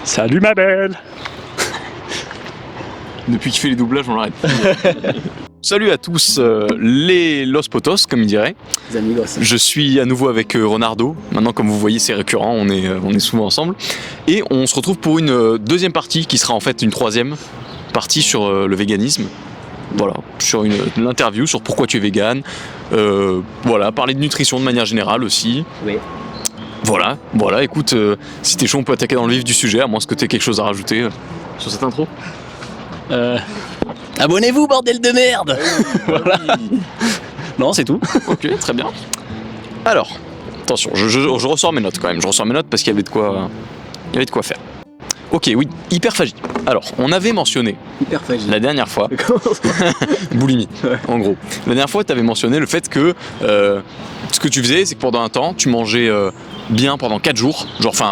Salut ma belle. Depuis qu'il fait les doublages, on l'arrête. Salut à tous, les Los Potos, comme il dirait. Les amigos. Je suis à nouveau avec Ronaldo. Maintenant, comme vous voyez, c'est récurrent, on est souvent ensemble. Et on se retrouve pour une deuxième partie, qui sera en fait une troisième partie sur le véganisme. Voilà, sur l'interview sur pourquoi tu es vegan. Voilà, parler de nutrition de manière générale aussi. Oui. Voilà, écoute, si t'es chaud, on peut attaquer dans le vif du sujet, à moins que t'aies quelque chose à rajouter sur cette intro. Abonnez-vous, bordel de merde. Voilà. Non, c'est tout. Ok, très bien. Alors, attention, je ressors mes notes quand même. Je ressors mes notes parce qu'il y avait de quoi faire. Ok, oui, hyperphagie. Alors, on avait mentionné Hyperphagie. la dernière fois, boulimie, en gros. La dernière fois, tu avais mentionné le fait que ce que tu faisais, c'est que pendant un temps, tu mangeais bien pendant 4 jours,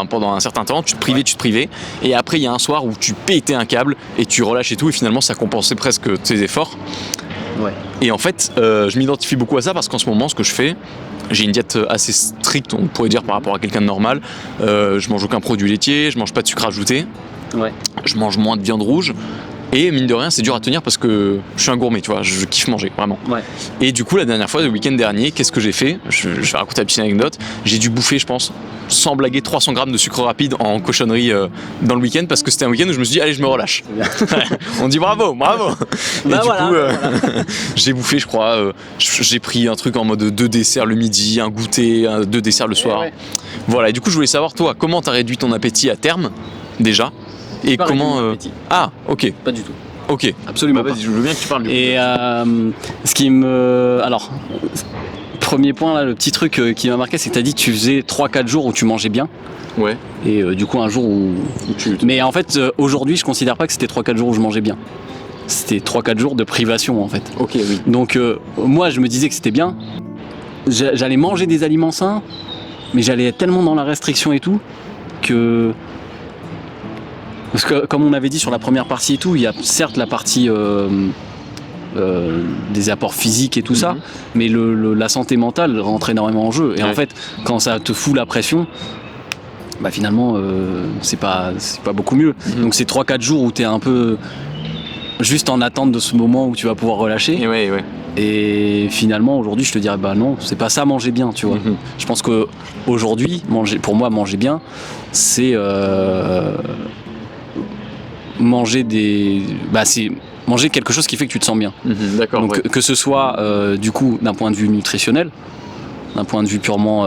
pendant un certain temps, tu te privais, et après, il y a un soir où tu pétais un câble et tu relâches et tout, et finalement, ça compensait presque tes efforts. Ouais. Et en fait, je m'identifie beaucoup à ça parce qu'en ce moment, ce que je fais, j'ai une diète assez stricte, on pourrait dire, par rapport à quelqu'un de normal. Je mange aucun produit laitier, je mange pas de sucre ajouté, Ouais. je mange moins de viande rouge. Et mine de rien, c'est dur à tenir parce que je suis un gourmet, tu vois, je kiffe manger, vraiment. Ouais. Et du coup, la dernière fois, le week-end dernier, qu'est-ce que j'ai fait ? Je vais raconter la petite anecdote. J'ai dû bouffer, je pense, sans blaguer, 300 grammes de sucre rapide en cochonnerie dans le week-end parce que c'était un week-end où je me suis dit, allez, je me relâche. On dit bravo. Et du coup, j'ai bouffé, je crois, j'ai pris un truc en mode 2 desserts le midi, un goûter, 2 desserts le soir. Ouais. Voilà, et du coup, je voulais savoir, toi, comment t'as réduit ton appétit à terme, déjà ? Et Pas comment. réduit mon appétit. Ah, ok. Pas du tout. Ok, Absolument bah, vas-y, je veux bien que tu parles du coup. Et ce qui me... Alors, premier point, là, le petit truc qui m'a marqué, c'est que tu as dit que tu faisais 3-4 jours où tu mangeais bien. Ouais. Et du coup, un jour où tu... Mais en fait, aujourd'hui, je considère pas que c'était 3-4 jours où je mangeais bien. C'était 3-4 jours de privation, en fait. Ok, oui. Donc, moi, je me disais que c'était bien. J'allais manger des aliments sains, mais j'allais être tellement dans la restriction et tout, que... Parce que, comme on avait dit sur la première partie et tout, il y a certes la partie des apports physiques et tout ça, mais la santé mentale rentre énormément en jeu. Et en fait, quand ça te fout la pression, bah finalement, c'est pas beaucoup mieux. Donc c'est 3-4 jours où tu es un peu juste en attente de ce moment où tu vas pouvoir relâcher. Et ouais. Et finalement, aujourd'hui, je te dirais, bah non, c'est pas ça manger bien, tu vois. Je pense qu'aujourd'hui, pour moi, manger bien, c'est... c'est manger quelque chose qui fait que tu te sens bien. D'accord. Donc que ce soit du coup d'un point de vue nutritionnel, d'un point de vue purement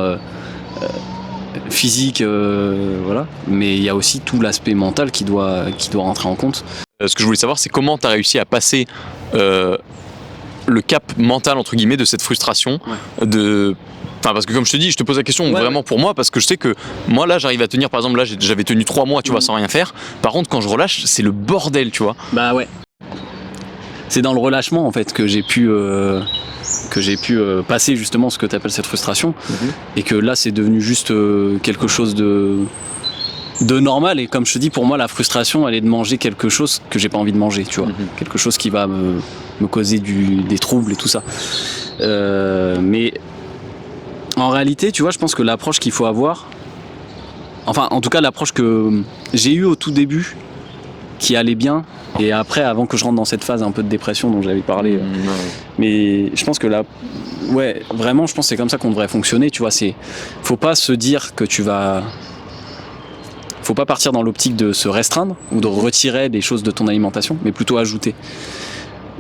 physique, voilà. Mais il y a aussi tout l'aspect mental qui doit rentrer en compte. Ce que je voulais savoir, c'est comment tu as réussi à passer le cap mental, entre guillemets, de cette frustration de... Enfin, parce que comme je te dis, je te pose la question vraiment pour moi, parce que je sais que moi là j'arrive à tenir, par exemple là j'avais tenu 3 mois, tu vois, sans rien faire. Par contre quand je relâche, c'est le bordel, tu vois. Bah ouais. C'est dans le relâchement en fait que j'ai pu passer justement ce que tu appelles cette frustration, et que là c'est devenu juste quelque chose de normal. Et comme je te dis, pour moi la frustration elle est de manger quelque chose que j'ai pas envie de manger, tu vois, quelque chose qui va me causer des troubles et tout ça. Mais en réalité, tu vois, je pense que l'approche qu'il faut avoir, enfin, en tout cas, l'approche que j'ai eue au tout début, qui allait bien, et après, avant que je rentre dans cette phase un peu de dépression dont j'avais parlé, mais je pense que là, ouais, vraiment, je pense que c'est comme ça qu'on devrait fonctionner, tu vois, faut pas se dire que faut pas partir dans l'optique de se restreindre, ou de retirer des choses de ton alimentation, mais plutôt ajouter.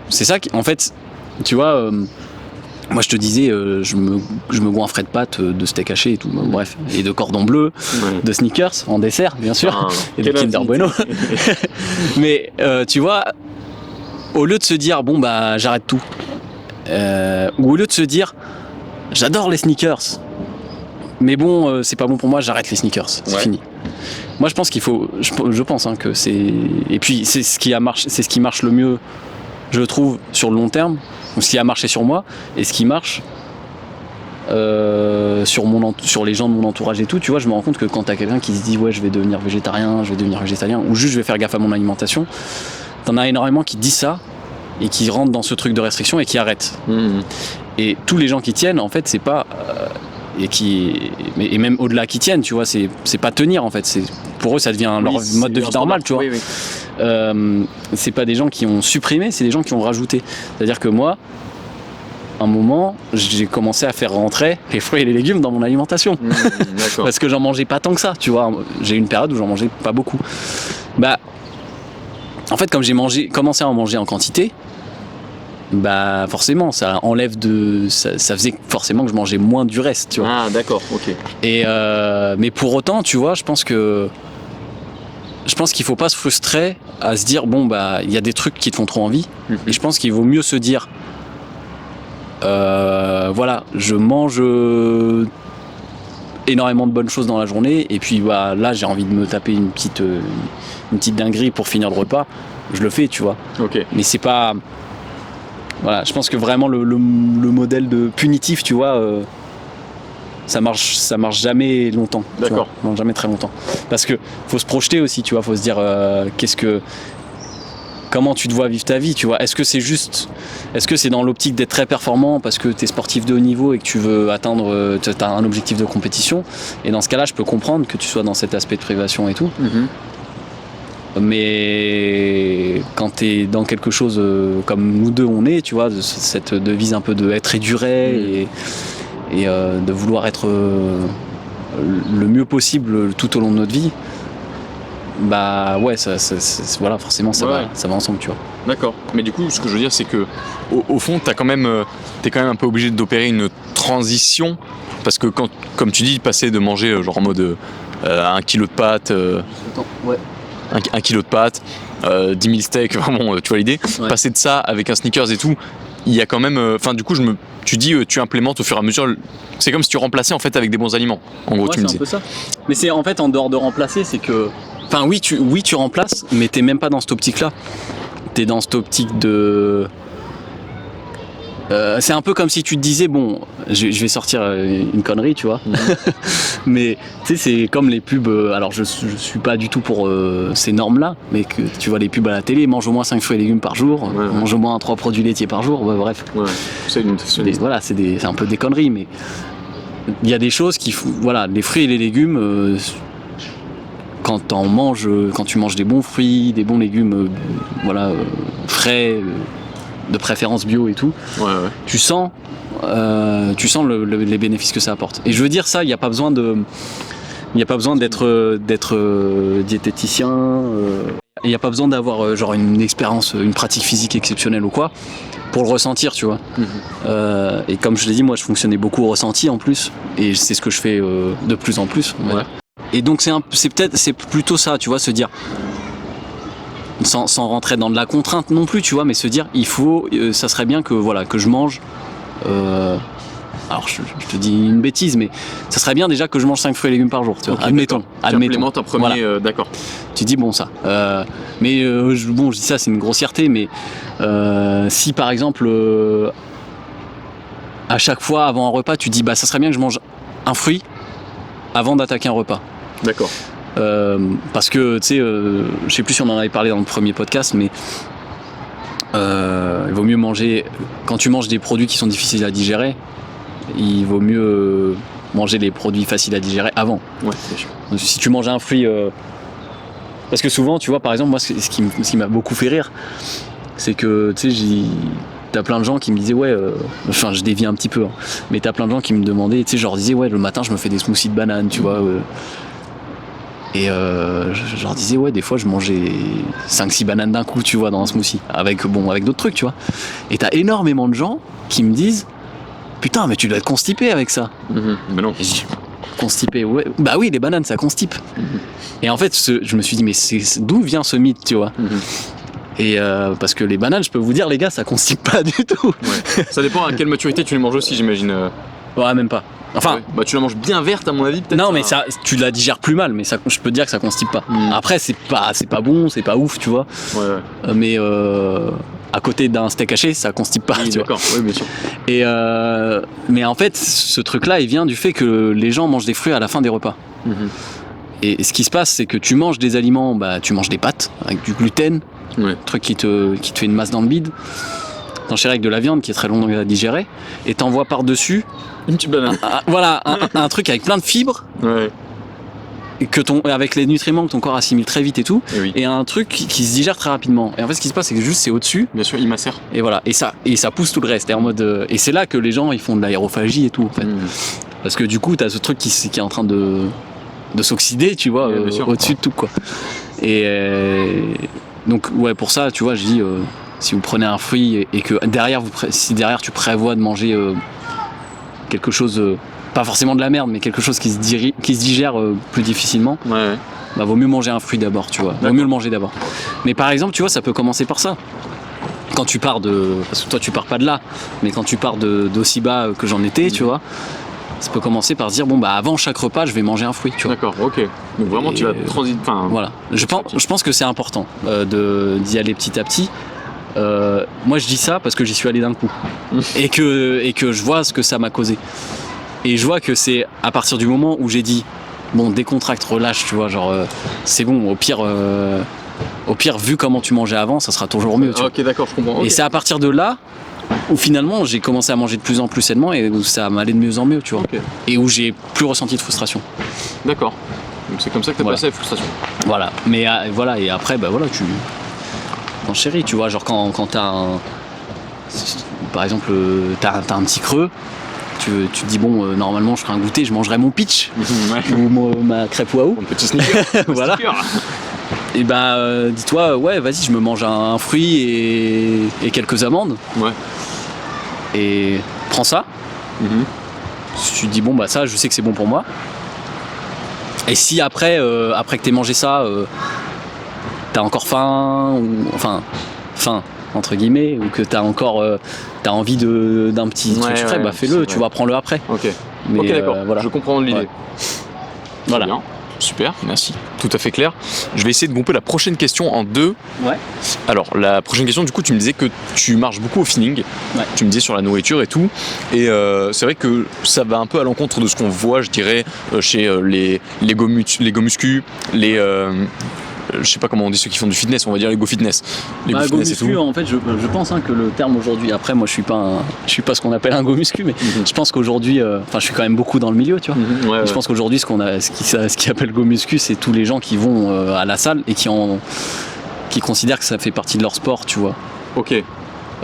C'est ça qui, en fait, tu vois... moi je te disais, je me goinfrais de pâtes, de steak haché et tout, bref, et de cordon bleu, de sneakers en dessert bien sûr, et de Kinder Bueno. Mais tu vois, au lieu de se dire bon bah j'arrête tout, ou au lieu de se dire j'adore les sneakers, mais bon c'est pas bon pour moi, j'arrête les sneakers, c'est fini. Moi je pense qu'il faut, je pense que c'est, et puis c'est ce qui marche le mieux, je trouve, sur le long terme. Ce qui a marché sur moi et ce qui marche sur les gens de mon entourage et tout, tu vois, je me rends compte que quand t'as quelqu'un qui se dit ouais je vais devenir végétarien, ou juste je vais faire gaffe à mon alimentation, t'en as énormément qui disent ça et qui rentrent dans ce truc de restriction et qui arrêtent. Et tous les gens qui tiennent, en fait, c'est pas et même au-delà qui tiennent, tu vois, c'est pas tenir en fait, pour eux ça devient leur mode de vie normal, tu vois. C'est pas des gens qui ont supprimé, c'est des gens qui ont rajouté. C'est-à-dire que moi, à un moment, j'ai commencé à faire rentrer les fruits et les légumes dans mon alimentation. Parce que j'en mangeais pas tant que ça, tu vois. J'ai eu une période où j'en mangeais pas beaucoup. Bah, en fait, comme j'ai commencé à en manger en quantité, bah forcément, ça enlève ça faisait forcément que je mangeais moins du reste, tu vois. Ah, d'accord, ok. Et mais pour autant, tu vois, je pense qu'il faut pas se frustrer à se dire bon bah il y a des trucs qui te font trop envie. Et je pense qu'il vaut mieux se dire voilà, je mange énormément de bonnes choses dans la journée et puis bah là j'ai envie de me taper une petite dinguerie pour finir le repas, je le fais, tu vois. Mais c'est pas, voilà, je pense que vraiment le modèle de punitif, tu vois, ça marche jamais longtemps. D'accord. Non, jamais très longtemps. Parce que faut se projeter aussi, tu vois, faut se dire comment tu te vois vivre ta vie, tu vois. Est-ce que c'est dans l'optique d'être très performant parce que tu es sportif de haut niveau et que tu veux atteindre, tu as un objectif de compétition, et dans ce cas-là, je peux comprendre que tu sois dans cet aspect de privation et tout. Mais quand tu es dans quelque chose comme nous deux on est, tu vois, de cette devise un peu de être éduré et de vouloir être le mieux possible tout au long de notre vie, bah ouais, voilà, forcément ça va ensemble, tu vois. D'accord. Mais du coup, ce que je veux dire, c'est que au fond, t'es quand même un peu obligé d'opérer une transition, parce que quand, comme tu dis, passer de manger genre en mode 1 kilo de pâtes, 1 kilo de pâtes, 10 000 steaks, vraiment, tu vois l'idée. Passer de ça avec un sneakers et tout, il y a quand même, enfin du coup, tu dis, tu implémentes au fur et à mesure. C'est comme si tu remplaçais en fait avec des bons aliments. En gros, tu me dis. C'est un peu ça. Mais c'est en fait en dehors de remplacer, c'est que, enfin oui, tu remplaces, mais t'es même pas dans cette optique-là. T'es dans cette optique de. C'est un peu comme si tu te disais, bon, je vais sortir une connerie, tu vois. Mais tu sais, c'est comme les pubs. Alors je suis pas du tout pour ces normes-là, mais que tu vois les pubs à la télé, mange au moins 5 fruits et légumes par jour, mange au moins 3 produits laitiers par jour, bref. Voilà, c'est un peu des conneries, mais il y a des choses qui font. Voilà, les fruits et les légumes. Quand tu manges des bons fruits, des bons légumes, frais, de préférence bio et tout, tu sens les bénéfices que ça apporte. Et je veux dire ça, il n'y a pas besoin d'être diététicien, il n'y a pas besoin d'avoir genre une expérience, une pratique physique exceptionnelle ou quoi, pour le ressentir, tu vois. Et comme je l'ai dit, moi je fonctionnais beaucoup au ressenti en plus, et c'est ce que je fais de plus en plus. Et donc c'est plutôt ça, tu vois, se dire, sans rentrer dans de la contrainte non plus, tu vois, mais se dire, ça serait bien que je mange. Alors je te dis une bêtise, mais ça serait bien déjà que je mange 5 fruits et légumes par jour, tu vois. Admettons. Tu implémentes un premier, d'accord. Tu dis bon ça. Mais je dis ça, c'est une grossièreté, mais si par exemple à chaque fois avant un repas, tu dis bah ça serait bien que je mange un fruit avant d'attaquer un repas. D'accord. Parce que tu sais, je sais plus si on en avait parlé dans le premier podcast, mais il vaut mieux manger, quand tu manges des produits qui sont difficiles à digérer, il vaut mieux manger les produits faciles à digérer avant. C'est sûr. Donc, si tu manges un fruit, parce que souvent, tu vois, par exemple, moi, ce qui m'a beaucoup fait rire, c'est que tu sais, t'as plein de gens qui me disaient je dévie un petit peu, hein, mais t'as plein de gens qui me demandaient, tu sais, je leur disais le matin je me fais des smoothies de bananes, tu vois. Et je leur disais des fois je mangeais 5-6 bananes d'un coup, tu vois, dans un smoothie, avec d'autres trucs, tu vois. Et t'as énormément de gens qui me disent putain mais tu dois être constipé avec ça. Mais non. Et je dis, constipé, ouais. Bah oui, les bananes ça constipe. Et en fait je me suis dit mais d'où vient ce mythe, tu vois. Et parce que les bananes, je peux vous dire les gars, ça constipe pas du tout. Ça dépend à quelle maturité tu les manges aussi, j'imagine. Ouais, même pas. Enfin, tu la manges bien verte à mon avis, peut-être. Non, mais ça, tu la digères plus mal, mais ça, je peux te dire que ça constipe pas. Après, c'est pas bon, c'est pas ouf, tu vois. Mais à côté d'un steak haché, ça constipe pas. Tu d'accord, vois. Oui, bien sûr. Et mais en fait, ce truc-là, il vient du fait que les gens mangent des fruits à la fin des repas. Et ce qui se passe, c'est que tu manges des aliments, tu manges des pâtes avec du gluten, truc qui te fait une masse dans le bide. T'enchaînes avec de la viande qui est très longue à digérer, et t'envoies par-dessus une petite banane. Un truc avec plein de fibres. avec les nutriments que ton corps assimile très vite et tout, Et oui. et un truc qui se digère très rapidement. Et en fait, ce qui se passe, c'est que juste c'est au-dessus, Bien sûr, il macère. et voilà, et ça pousse tout le reste. Et en mode, et c'est là que les gens ils font de l'aérophagie et tout, en fait. Parce que du coup, t'as ce truc qui est en train de s'oxyder, tu vois, Ouais, bien sûr. au-dessus de tout, quoi. Et donc, ouais, pour ça, tu vois, je dis, si vous prenez un fruit et que derrière, si derrière tu prévois de manger quelque chose, pas forcément de la merde, mais quelque chose qui se digère plus difficilement, Ouais. bah vaut mieux manger un fruit d'abord, tu vois. Vaut mieux le manger d'abord. Mais par exemple, tu vois, ça peut commencer par ça. Quand tu pars parce que toi tu pars pas de là, mais quand tu pars d'aussi bas que j'en étais, tu vois, ça peut commencer par se dire, bon bah avant chaque repas, je vais manger un fruit, tu vois. D'accord, ok. Donc vraiment, Et tu vas transiter. Enfin, Voilà. Je pense que c'est important d'y aller petit à petit. Moi je dis ça parce que j'y suis allé d'un coup et que je vois ce que ça m'a causé. Et je vois que c'est à partir du moment où j'ai dit bon, décontracte, relâche, tu vois, genre c'est bon, au pire vu comment tu mangeais avant, ça sera toujours mieux, tu vois. ok, d'accord, je comprends. Et c'est à partir de là où finalement j'ai commencé à manger de plus en plus sainement et où ça m'allait de mieux en mieux, tu vois. Ok. Et où j'ai plus ressenti de frustration. D'accord. Donc c'est comme ça que t'as Voilà. passé la frustration. Voilà. Mais voilà, et après, bah voilà, tu chéris, tu vois, genre quand t'as par exemple, t'as un petit creux, tu te dis bon, normalement je ferai un goûter, je mangerai mon pitch Ouais. ou ma crêpe waouh. Un petit sneaker. Voilà. Sneaker. Et bah dis-toi, ouais, vas-y, je me mange un fruit et quelques amandes. Ouais. Et prends ça. Mhm. Si tu te dis bon bah ça, je sais que c'est bon pour moi. Et si après que t'aies mangé ça, t'as encore faim, ou enfin faim entre guillemets, ou que t'as encore t'as envie d'un petit truc sucré, bah fais-le, tu vois, prends-le après. Ok. Mais, ok, d'accord. voilà. Je comprends l'idée. Ouais. Voilà. Très bien. Super, merci. Tout à fait clair. Je vais essayer de grouper la prochaine question en deux. Ouais. Alors, la prochaine question, du coup, tu me disais que tu marches beaucoup au feeling. Ouais. Tu me disais sur la nourriture et tout. Et c'est vrai que ça va un peu à l'encontre de ce qu'on voit, je dirais, chez les go muscu, je sais pas comment on dit ceux qui font du fitness, on va dire les go fitness. Les go Go fitness et muscu, tout. en fait, je pense que le terme aujourd'hui, après moi je suis pas ce qu'on appelle un go muscu, mais je pense qu'aujourd'hui, je suis quand même beaucoup dans le milieu, tu vois. Mhm, ouais, Je pense qu'aujourd'hui, ce qui appelle go muscu, c'est tous les gens qui vont à la salle et qui considèrent que ça fait partie de leur sport, tu vois. Ok.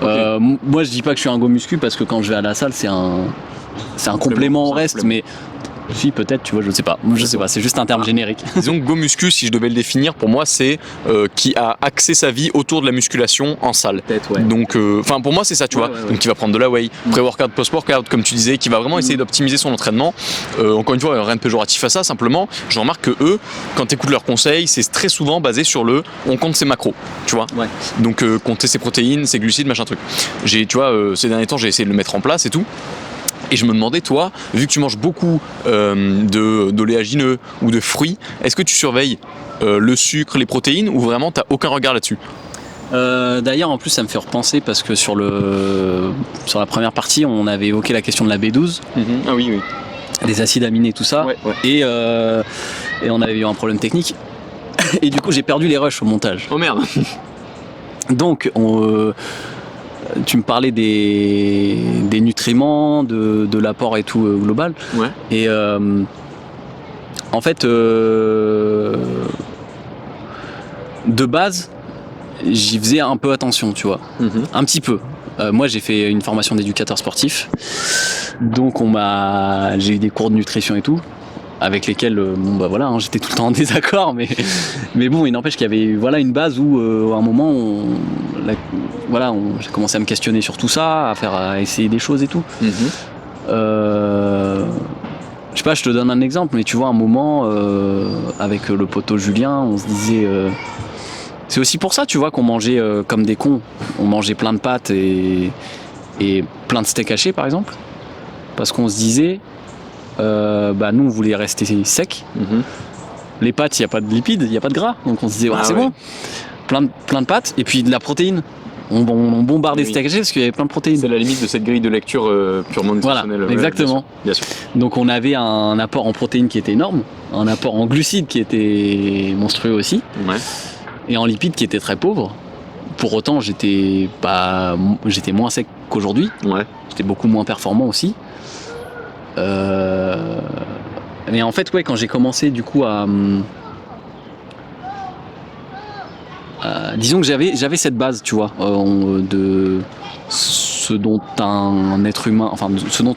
Moi, je dis pas que je suis un go muscu parce que quand je vais à la salle, c'est un complément au reste, mais si peut-être, tu vois, je sais pas, c'est juste un terme générique. Disons que go muscu, si je devais le définir, pour moi, c'est qui a axé sa vie autour de la musculation en salle. Peut-être, ouais. Donc, pour moi, c'est ça, tu vois. Ouais. Donc, qui va prendre de la whey, pré-workout, post-workout, comme tu disais, qui va vraiment essayer d'optimiser son entraînement. Encore une fois, rien de péjoratif à ça, simplement, je remarque que eux, quand tu écoutes leurs conseils, c'est très souvent basé sur on compte ses macros, tu vois. Ouais. Donc, compter ses protéines, ses glucides, machin truc. Tu vois, ces derniers temps, j'ai essayé de le mettre en place et tout. Et je me demandais, toi, vu que tu manges beaucoup d'oléagineux ou de fruits, est-ce que tu surveilles le sucre, les protéines, ou vraiment t'as aucun regard là-dessus? D'ailleurs, en plus, ça me fait repenser parce que sur la première partie, on avait évoqué la question de la B12, Ah oui, oui. des acides aminés, tout ça, Ouais. et on avait eu un problème technique. Et du coup, j'ai perdu les rushs au montage. Oh merde. Donc, tu me parlais des nutriments, de l'apport et tout global. Ouais. Et en fait, de base, j'y faisais un peu attention, tu vois. Un petit peu. Moi, j'ai fait une formation d'éducateur sportif. Donc, j'ai eu des cours de nutrition et tout, avec lesquels, j'étais tout le temps en désaccord, mais bon, il n'empêche qu'il y avait une base où, à un moment, j'ai commencé à me questionner sur tout ça, à essayer des choses et tout. Je sais pas, je te donne un exemple, mais tu vois, un moment, avec le poteau Julien, on se disait... c'est aussi pour ça, tu vois, qu'on mangeait comme des cons. On mangeait plein de pâtes et plein de steak haché, par exemple. Parce qu'on se disait... nous, on voulait rester sec. Les pâtes, il n'y a pas de lipides, il n'y a pas de gras. Donc on se disait, c'est bon. Plein de pâtes et puis de la protéine. On bombardait steak haché parce qu'il y avait plein de protéines. C'est la limite de cette grille de lecture purement nutritionnelle. Voilà, exactement. Bien sûr. Donc on avait un apport en protéines qui était énorme, un apport en glucides qui était monstrueux aussi, et en lipides qui était très pauvre. Pour autant, j'étais moins sec qu'aujourd'hui. Ouais. J'étais beaucoup moins performant aussi. Mais en fait, ouais, quand j'ai commencé du coup disons que j'avais cette base, tu vois, de ce dont un être humain, enfin, ce dont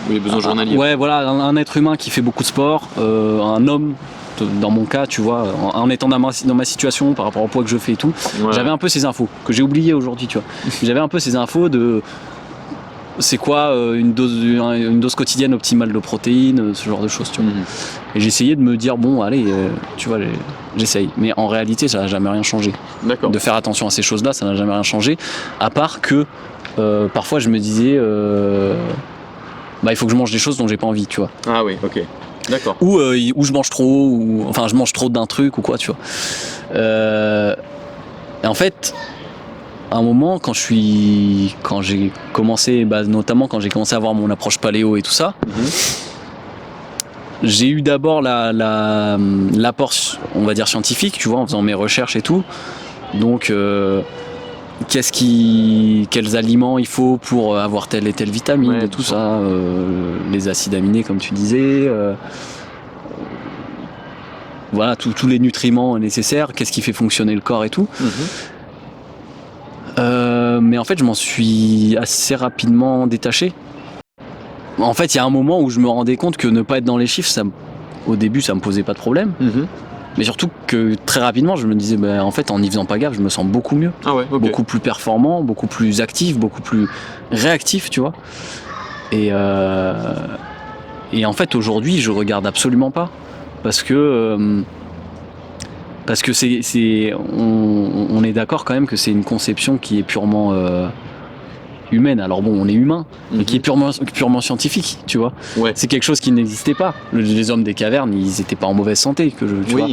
Oui, les besoins journaliers. ouais, voilà, un être humain qui fait beaucoup de sport, un homme, dans mon cas, tu vois, en étant dans ma situation par rapport au poids que je fais et tout, Ouais. j'avais un peu ces infos que j'ai oubliées aujourd'hui, tu vois. J'avais un peu ces infos de c'est quoi une dose quotidienne optimale de protéines, ce genre de choses, tu vois. Et j'essayais de me dire bon, allez, tu vois, j'essaye. Mais en réalité, ça n'a jamais rien changé. D'accord. De faire attention à ces choses-là, ça n'a jamais rien changé, à part que parfois je me disais il faut que je mange des choses dont j'ai pas envie, tu vois. Ah oui, ok. D'accord. Ou je mange trop, ou enfin je mange trop d'un truc ou quoi, tu vois. Et en fait, à un moment, quand j'ai commencé, notamment quand j'ai commencé à avoir mon approche paléo et tout ça, j'ai eu d'abord l'apport, on va dire scientifique, tu vois, en faisant mes recherches et tout. Donc quels aliments il faut pour avoir telle et telle vitamine, Ouais, et tout ça, les acides aminés comme tu disais, voilà, tous les nutriments nécessaires, qu'est-ce qui fait fonctionner le corps et tout. Mais en fait, je m'en suis assez rapidement détaché. En fait, il y a un moment où je me rendais compte que ne pas être dans les chiffres, au début, ça me posait pas de problème. Mais surtout que très rapidement, je me disais, en fait, en n'y faisant pas gaffe, je me sens beaucoup mieux. Ah ouais, ok. Beaucoup plus performant, beaucoup plus actif, beaucoup plus réactif, tu vois. Et en fait, aujourd'hui, je regarde absolument pas. Parce que on est d'accord quand même que c'est une conception qui est purement humaine. Alors bon, on est humain, mais qui est purement scientifique, tu vois. Ouais. C'est quelque chose qui n'existait pas. Les hommes des cavernes, ils étaient pas en mauvaise santé, tu vois.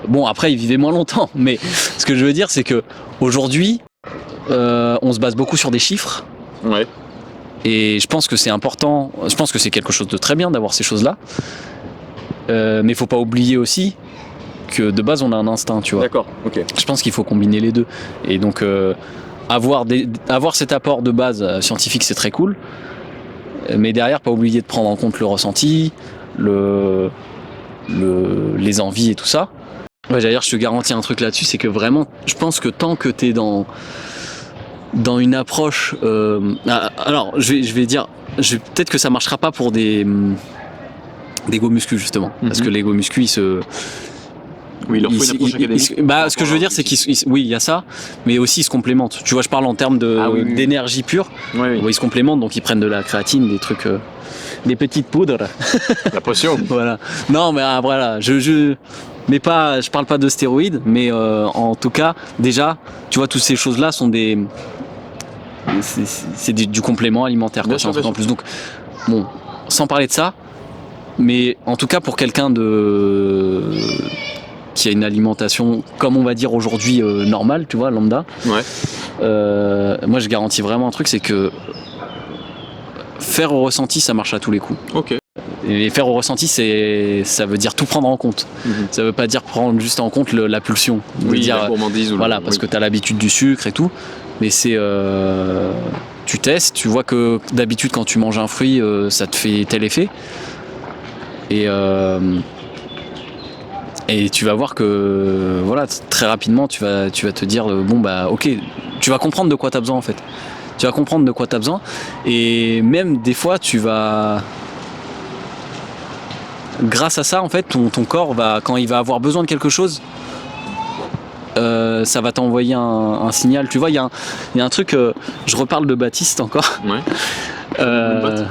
Bon, après, ils vivaient moins longtemps, mais ce que je veux dire, c'est que aujourd'hui, on se base beaucoup sur des chiffres. Ouais. Et je pense que c'est important. Je pense que c'est quelque chose de très bien d'avoir ces choses-là. Mais il faut pas oublier aussi que de base on a un instinct, tu vois. D'accord, ok. Je pense qu'il faut combiner les deux. Et donc avoir cet apport de base scientifique, c'est très cool. Mais derrière, pas oublier de prendre en compte le ressenti, les envies et tout ça. Ouais, d'ailleurs, je te garantis un truc là-dessus, c'est que vraiment, je pense que tant que t'es dans une approche, alors je vais dire, peut-être que ça marchera pas pour des go muscu justement, parce que les go muscu oui, il leur faut une approche académique. Ce que je veux dire, c'est oui, il y a ça, mais aussi ils se complémentent. Tu vois, je parle en termes d'énergie pure. Oui. Ils se complémentent, donc ils prennent de la créatine, des trucs, des petites poudres. La potion. Voilà. Non, mais voilà, je parle pas de stéroïdes, mais en tout cas, déjà, tu vois, toutes ces choses-là sont c'est du complément alimentaire, quoi, c'est un truc en plus. Donc, bon, sans parler de ça, mais en tout cas pour quelqu'un qui a une alimentation, comme on va dire aujourd'hui, normale, tu vois, lambda. Ouais. Moi, je garantis vraiment un truc, c'est que faire au ressenti, ça marche à tous les coups. Ok. Et faire au ressenti, ça veut dire tout prendre en compte. Ça veut pas dire prendre juste en compte la pulsion. La gourmandise. Voilà, parce que tu as l'habitude du sucre et tout. Mais c'est... tu testes, tu vois que d'habitude, quand tu manges un fruit, ça te fait tel effet. Et tu vas voir que voilà, très rapidement tu vas te dire ok, tu vas comprendre de quoi tu as besoin en fait. Tu vas comprendre de quoi tu as besoin et même des fois tu vas, grâce à ça en fait, ton corps va, quand il va avoir besoin de quelque chose, ça va t'envoyer un signal. Tu vois, il y a un truc, je reparle de Baptiste encore. Ouais.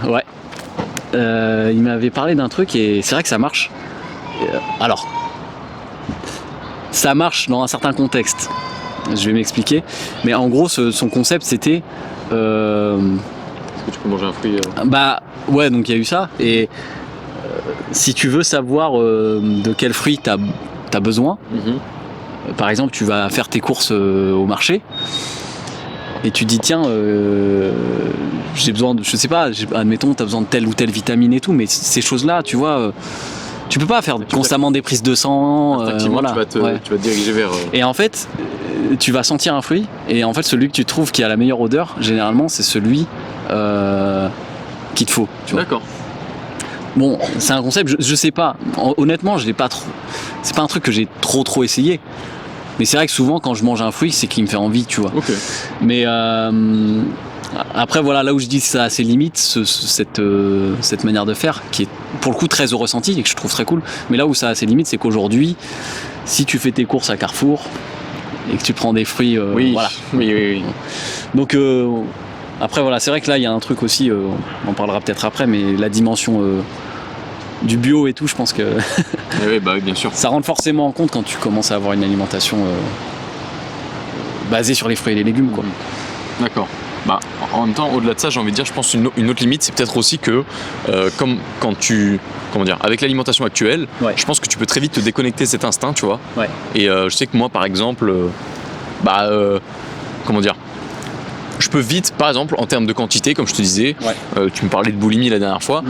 Ouais. Il m'avait parlé d'un truc et c'est vrai que ça marche. Alors, ça marche dans un certain contexte. Je vais m'expliquer. Mais en gros, son concept, c'était... Est-ce que tu peux manger un fruit Ouais, donc il y a eu ça. Et si tu veux savoir de quel fruit tu as besoin, par exemple, tu vas faire tes courses au marché et tu dis tiens, j'ai besoin de... Je sais pas, admettons, tu as besoin de telle ou telle vitamine et tout, mais ces choses-là, tu vois... tu peux pas faire constamment des prises de sang. Voilà. Tu vas te diriger vers... Et en fait, tu vas sentir un fruit, et en fait, celui que tu trouves qui a la meilleure odeur, généralement, c'est celui qu'il te faut. Tu vois. D'accord. Bon, c'est un concept, je sais pas. Honnêtement, je l'ai pas trop. C'est pas un truc que j'ai trop essayé. Mais c'est vrai que souvent, quand je mange un fruit, c'est qu'il me fait envie, tu vois. Ok. Mais après, voilà, là où je dis que ça a ses limites, cette manière de faire, qui est pour le coup très au ressenti et que je trouve très cool. Mais là où ça a ses limites, c'est qu'aujourd'hui, si tu fais tes courses à Carrefour et que tu prends des fruits, Oui. voilà. Oui. Donc après, voilà, c'est vrai que là, il y a un truc aussi, on en parlera peut-être après, mais la dimension du bio et tout, je pense que Oui, bah bien sûr. ça rentre forcément en compte quand tu commences à avoir une alimentation basée sur les fruits et les légumes, quoi. D'accord. Bah, en même temps, au-delà de ça, j'ai envie de dire, je pense une autre limite, c'est peut-être aussi que, comme quand tu, comment dire, avec l'alimentation actuelle, Ouais. je pense que tu peux très vite te déconnecter de cet instinct, tu vois. Ouais. Et je sais que moi, par exemple, comment dire, je peux vite, par exemple, en termes de quantité, comme je te disais, tu me parlais de boulimie la dernière fois,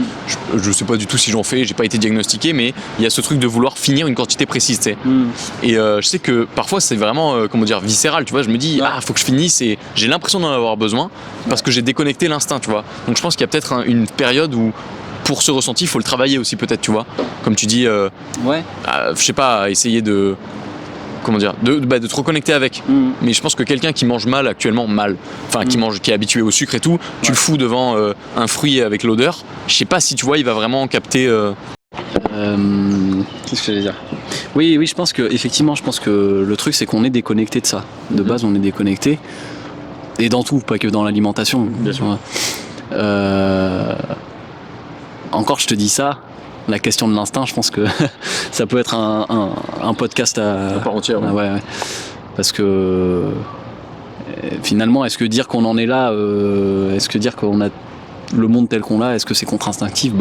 je sais pas du tout si j'en fais, j'ai pas été diagnostiqué, mais il y a ce truc de vouloir finir une quantité précise, tu sais. Et je sais que parfois c'est vraiment, comment dire, viscéral, tu vois, je me dis, faut que je finisse et j'ai l'impression d'en avoir besoin parce que j'ai déconnecté l'instinct, tu vois. Donc je pense qu'il y a peut-être une période où, pour ce ressenti, il faut le travailler aussi peut-être, tu vois. Comme tu dis, je sais pas, essayer de... Comment dire, de te reconnecter avec. Mais je pense que quelqu'un qui mange mal actuellement, qui est habitué au sucre et tout, tu le fous devant un fruit avec l'odeur, je sais pas si tu vois, il va vraiment capter. Qu'est-ce que j'allais dire ? Oui, je pense que effectivement, le truc c'est qu'on est déconnecté de ça. De base, on est déconnecté. Et dans tout, pas que dans l'alimentation. Bien sûr. Encore, je te dis ça. La question de l'instinct, je pense que ça peut être un podcast à part entière. Ouais. Parce que finalement, est-ce que dire qu'on en est là, est-ce que dire qu'on a le monde tel qu'on l'a, est-ce que c'est contre-instinctif ?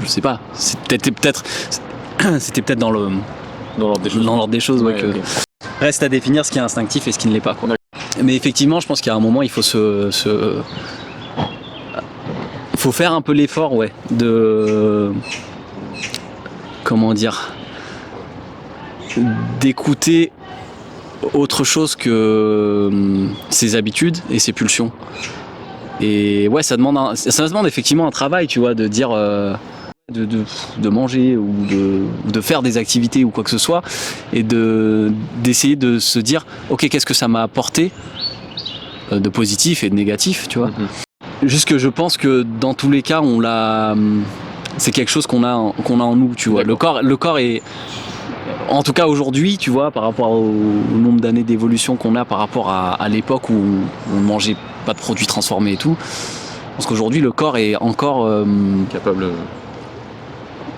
Je sais pas. C'était peut-être dans l'ordre des choses. Ouais, que okay. Reste à définir ce qui est instinctif et ce qui ne l'est pas, quoi. Mais effectivement, je pense qu'à un moment, il faut faut faire un peu l'effort, de... Comment dire, d'écouter autre chose que ses habitudes et ses pulsions. Et ouais, ça demande effectivement un travail, tu vois, de dire de manger ou de faire des activités ou quoi que ce soit, et d'essayer de se dire, ok, qu'est-ce que ça m'a apporté de positif et de négatif, tu vois. Juste que je pense que dans tous les cas, c'est quelque chose qu'on a en nous, tu vois. Le corps est, en tout cas aujourd'hui, tu vois, par rapport au nombre d'années d'évolution qu'on a par rapport à l'époque où on ne mangeait pas de produits transformés et tout. Parce qu'aujourd'hui, le corps est encore capable.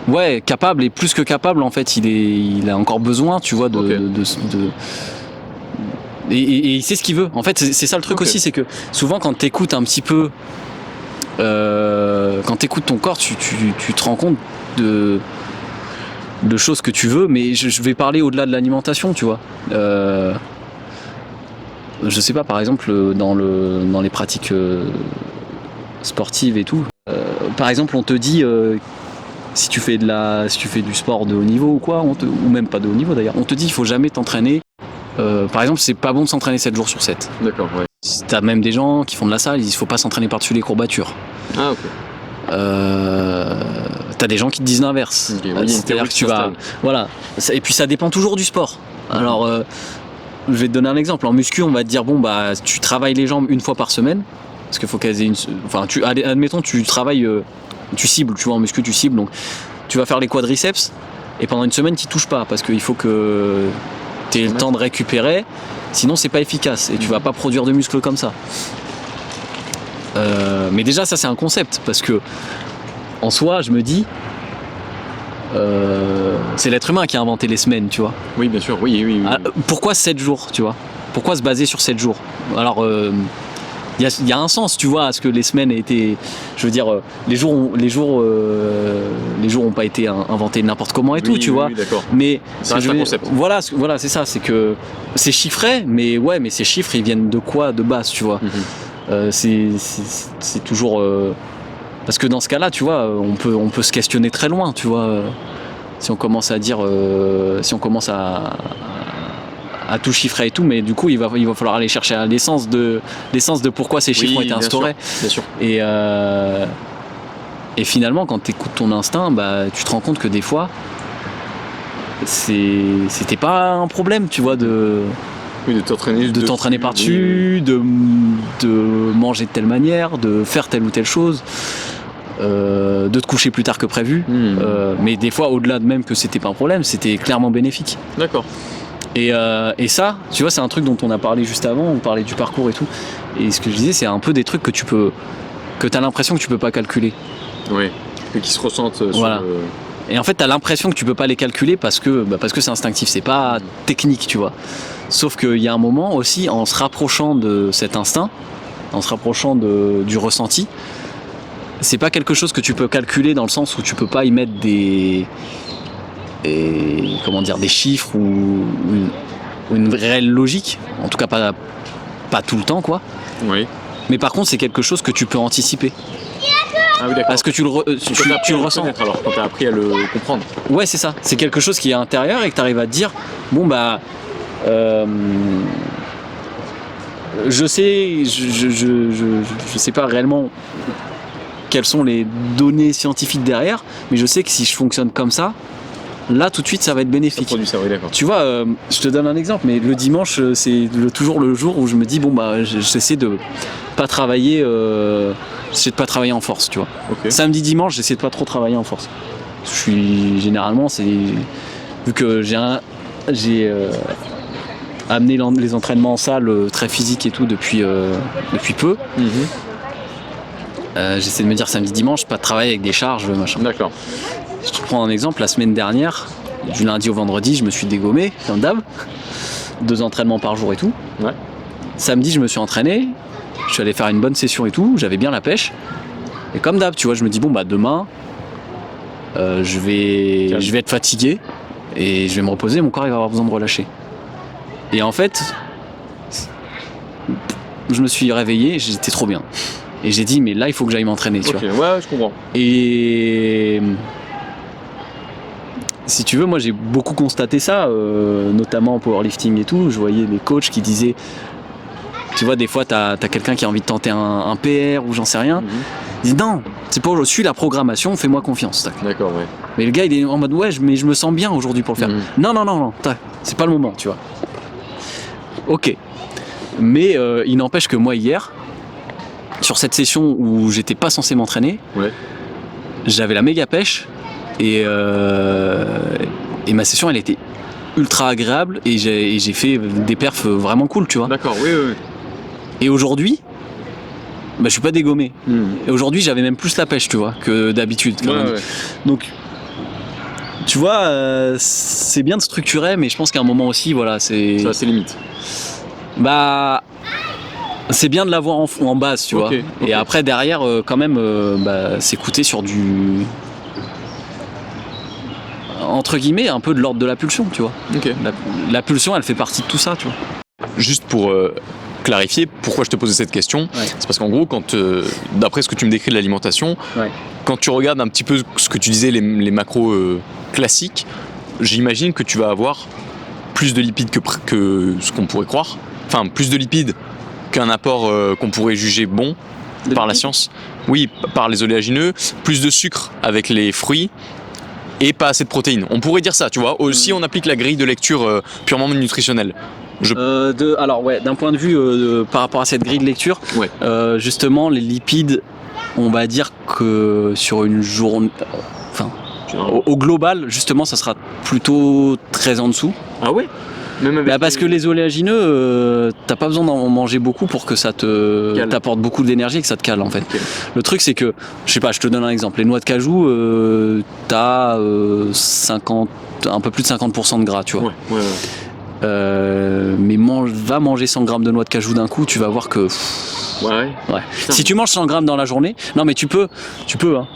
Ouais, capable, et plus que capable, en fait, il a encore besoin, tu vois, et il sait ce qu'il veut. En fait, c'est ça le truc aussi, c'est que souvent quand t'écoutes un petit peu, quand t'écoutes ton corps, tu te rends compte de choses que tu veux, mais je vais parler au-delà de l'alimentation, tu vois. Je sais pas, par exemple, dans les pratiques sportives et tout, par exemple, on te dit, si tu fais du sport de haut niveau ou quoi, ou même pas de haut niveau d'ailleurs, on te dit il faut jamais t'entraîner. Par exemple, c'est pas bon de s'entraîner 7 jours sur 7. D'accord, ouais. T'as même des gens qui font de la salle, ils disent faut pas s'entraîner par-dessus les courbatures. Ah, ok. T'as des gens qui te disent l'inverse. Okay, c'est-à-dire que tu vas. Voilà. Et puis ça dépend toujours du sport. Alors, je vais te donner un exemple. En muscu, on va te dire tu travailles les jambes une fois par semaine. Parce qu'il faut qu'elles aient admettons, tu travailles. Tu cibles, tu vois, en muscu, tu cibles. Donc, tu vas faire les quadriceps. Et pendant une semaine, tu touches pas. Parce qu'il faut que tu aies le temps de récupérer. Sinon, c'est pas efficace. Et tu vas pas produire de muscles comme ça. Mais déjà, ça, c'est un concept. Parce que, en soi, je me dis. C'est l'être humain qui a inventé les semaines, tu vois. Oui, bien sûr, oui. Pourquoi 7 jours, tu vois ? Pourquoi se baser sur 7 jours ? Alors, il y a un sens, tu vois, à ce que les semaines aient été... Je veux dire, les jours ont pas été inventés n'importe comment et tout, tu vois. Oui, d'accord. Mais ça reste un concept. Voilà, c'est ça, c'est que c'est chiffré, mais ouais, mais ces chiffres, ils viennent de quoi de base, tu vois. C'est toujours... Parce que dans ce cas-là, tu vois, on peut se questionner très loin, tu vois. Si on commence à dire... si on commence à tout chiffrer et tout, mais du coup il va falloir aller chercher à l'essence de pourquoi ces chiffres ont été instaurés. Bien sûr. Et Et finalement, quand tu écoutes ton instinct, bah, tu te rends compte que des fois, c'était pas un problème, tu vois, de t'entraîner par-dessus, de manger de telle manière, de faire telle ou telle chose, de te coucher plus tard que prévu. Mais des fois, au-delà de même que c'était pas un problème, c'était clairement bénéfique. D'accord. Et ça, tu vois, c'est un truc dont on a parlé juste avant, on parlait du parcours et tout. Et ce que je disais, c'est un peu des trucs que t'as l'impression que tu peux pas calculer. Oui, et qui se ressentent sur Voilà. Et en fait, t'as l'impression que tu peux pas les calculer parce que c'est instinctif, c'est pas technique, tu vois. Sauf qu'il y a un moment aussi, en se rapprochant de cet instinct, en se rapprochant du ressenti, c'est pas quelque chose que tu peux calculer dans le sens où tu peux pas y mettre des chiffres ou une réelle logique. En tout cas, pas tout le temps, quoi. Oui. Mais par contre, c'est quelque chose que tu peux anticiper. Ah oui, d'accord. Parce que tu le ressens. Alors, quand tu as appris à le comprendre. Ouais, c'est ça. C'est quelque chose qui est intérieur et que tu arrives à te dire, bon, bah, je sais pas réellement quelles sont les données scientifiques derrière, mais je sais que si je fonctionne comme ça, là tout de suite ça va être bénéfique. Ça produit ça, oui, d'accord. Tu vois, je te donne un exemple, mais le dimanche c'est toujours le jour où je me dis bon bah j'essaie de pas travailler, en force, tu vois. Okay. Samedi, dimanche, j'essaie de pas trop travailler en force. Je suis généralement, vu que j'ai amené les entraînements en salle très physiques et tout depuis peu. J'essaie de me dire samedi, dimanche, pas de travailler avec des charges, machin. D'accord. Je te prends un exemple, la semaine dernière, du lundi au vendredi, je me suis dégommé, comme d'hab. 2 entraînements par jour et tout. Ouais. Samedi, je me suis entraîné, je suis allé faire une bonne session et tout, j'avais bien la pêche. Et comme d'hab, tu vois, je me dis, bon, bah demain, je vais être fatigué et je vais me reposer, mon corps il va avoir besoin de relâcher. Et en fait, je me suis réveillé, j'étais trop bien. Et j'ai dit, mais là, il faut que j'aille m'entraîner, tu vois. Ouais, je comprends. Et si tu veux, moi j'ai beaucoup constaté ça, notamment en powerlifting et tout. Je voyais des coachs qui disaient, tu vois, des fois t'as quelqu'un qui a envie de tenter un PR ou j'en sais rien. Ils disent non, c'est pas, je suis la programmation, fais-moi confiance. Tac. D'accord, ouais. Mais le gars il est en mode ouais, mais je me sens bien aujourd'hui pour le faire. Non, tac, c'est pas le moment, tu vois. Ok. Mais il n'empêche que moi hier, sur cette session où j'étais pas censé m'entraîner, j'avais la méga pêche et ma session elle était ultra agréable et j'ai fait des perfs vraiment cool, tu vois. D'accord, oui. Et aujourd'hui, bah, je suis pas dégommé. Et aujourd'hui j'avais même plus la pêche, tu vois, que d'habitude. Ouais. Donc tu vois, c'est bien de structurer, mais je pense qu'à un moment aussi, voilà, c'est. Ça a ses limites. Bah. C'est bien de l'avoir en base, tu vois. Et après, derrière, quand même, s'écouter sur du. Entre guillemets, un peu de l'ordre de la pulsion, tu vois. La pulsion, elle fait partie de tout ça, tu vois. Juste pour clarifier pourquoi je te posais cette question, c'est parce qu'en gros, d'après ce que tu me décris de l'alimentation, quand tu regardes un petit peu ce que tu disais, les macros classiques, j'imagine que tu vas avoir plus de lipides que ce qu'on pourrait croire. Enfin, plus de lipides qu'un apport qu'on pourrait juger bon par la science. Oui, par les oléagineux, plus de sucre avec les fruits et pas assez de protéines. On pourrait dire ça, tu vois. Si on applique la grille de lecture purement nutritionnelle. D'un point de vue par rapport à cette grille de lecture, justement, les lipides, on va dire que sur une journée, au global, justement, ça sera plutôt très en dessous. Ah ouais? Parce que les oléagineux, t'as pas besoin d'en manger beaucoup pour que ça t'apporte beaucoup d'énergie et que ça te cale en fait. Le truc c'est que, je sais pas, je te donne un exemple, les noix de cajou, t'as un peu plus de 50% de gras, tu vois. Mais va manger 100 grammes de noix de cajou d'un coup, tu vas voir que... Si tu manges 100 grammes dans la journée, non mais tu peux hein.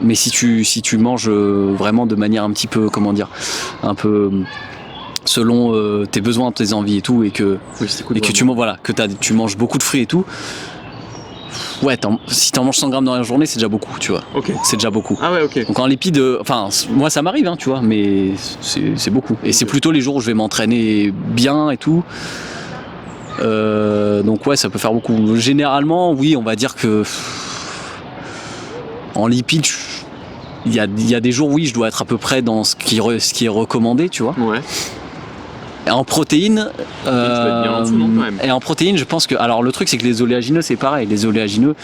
Mais si tu manges vraiment de manière un petit peu, comment dire, un peu selon tes besoins, tes envies et tout, et que tu manges beaucoup de fruits et tout, si t'en manges 100 grammes dans la journée, c'est déjà beaucoup, tu vois. C'est déjà beaucoup. Ah ouais, ok. Donc en lipides, moi ça m'arrive, hein, tu vois, mais c'est beaucoup. Et c'est plutôt les jours où je vais m'entraîner bien et tout. Donc ouais, ça peut faire beaucoup. Généralement, oui, on va dire que en lipides, il y a des jours, oui, je dois être à peu près dans ce qui est recommandé, tu vois. Ouais. Et en protéines, Tu vas être bien en dessous, non, quand même. et en protéines, je pense que, alors le truc, c'est que les oléagineux, c'est pareil. Les oléagineux,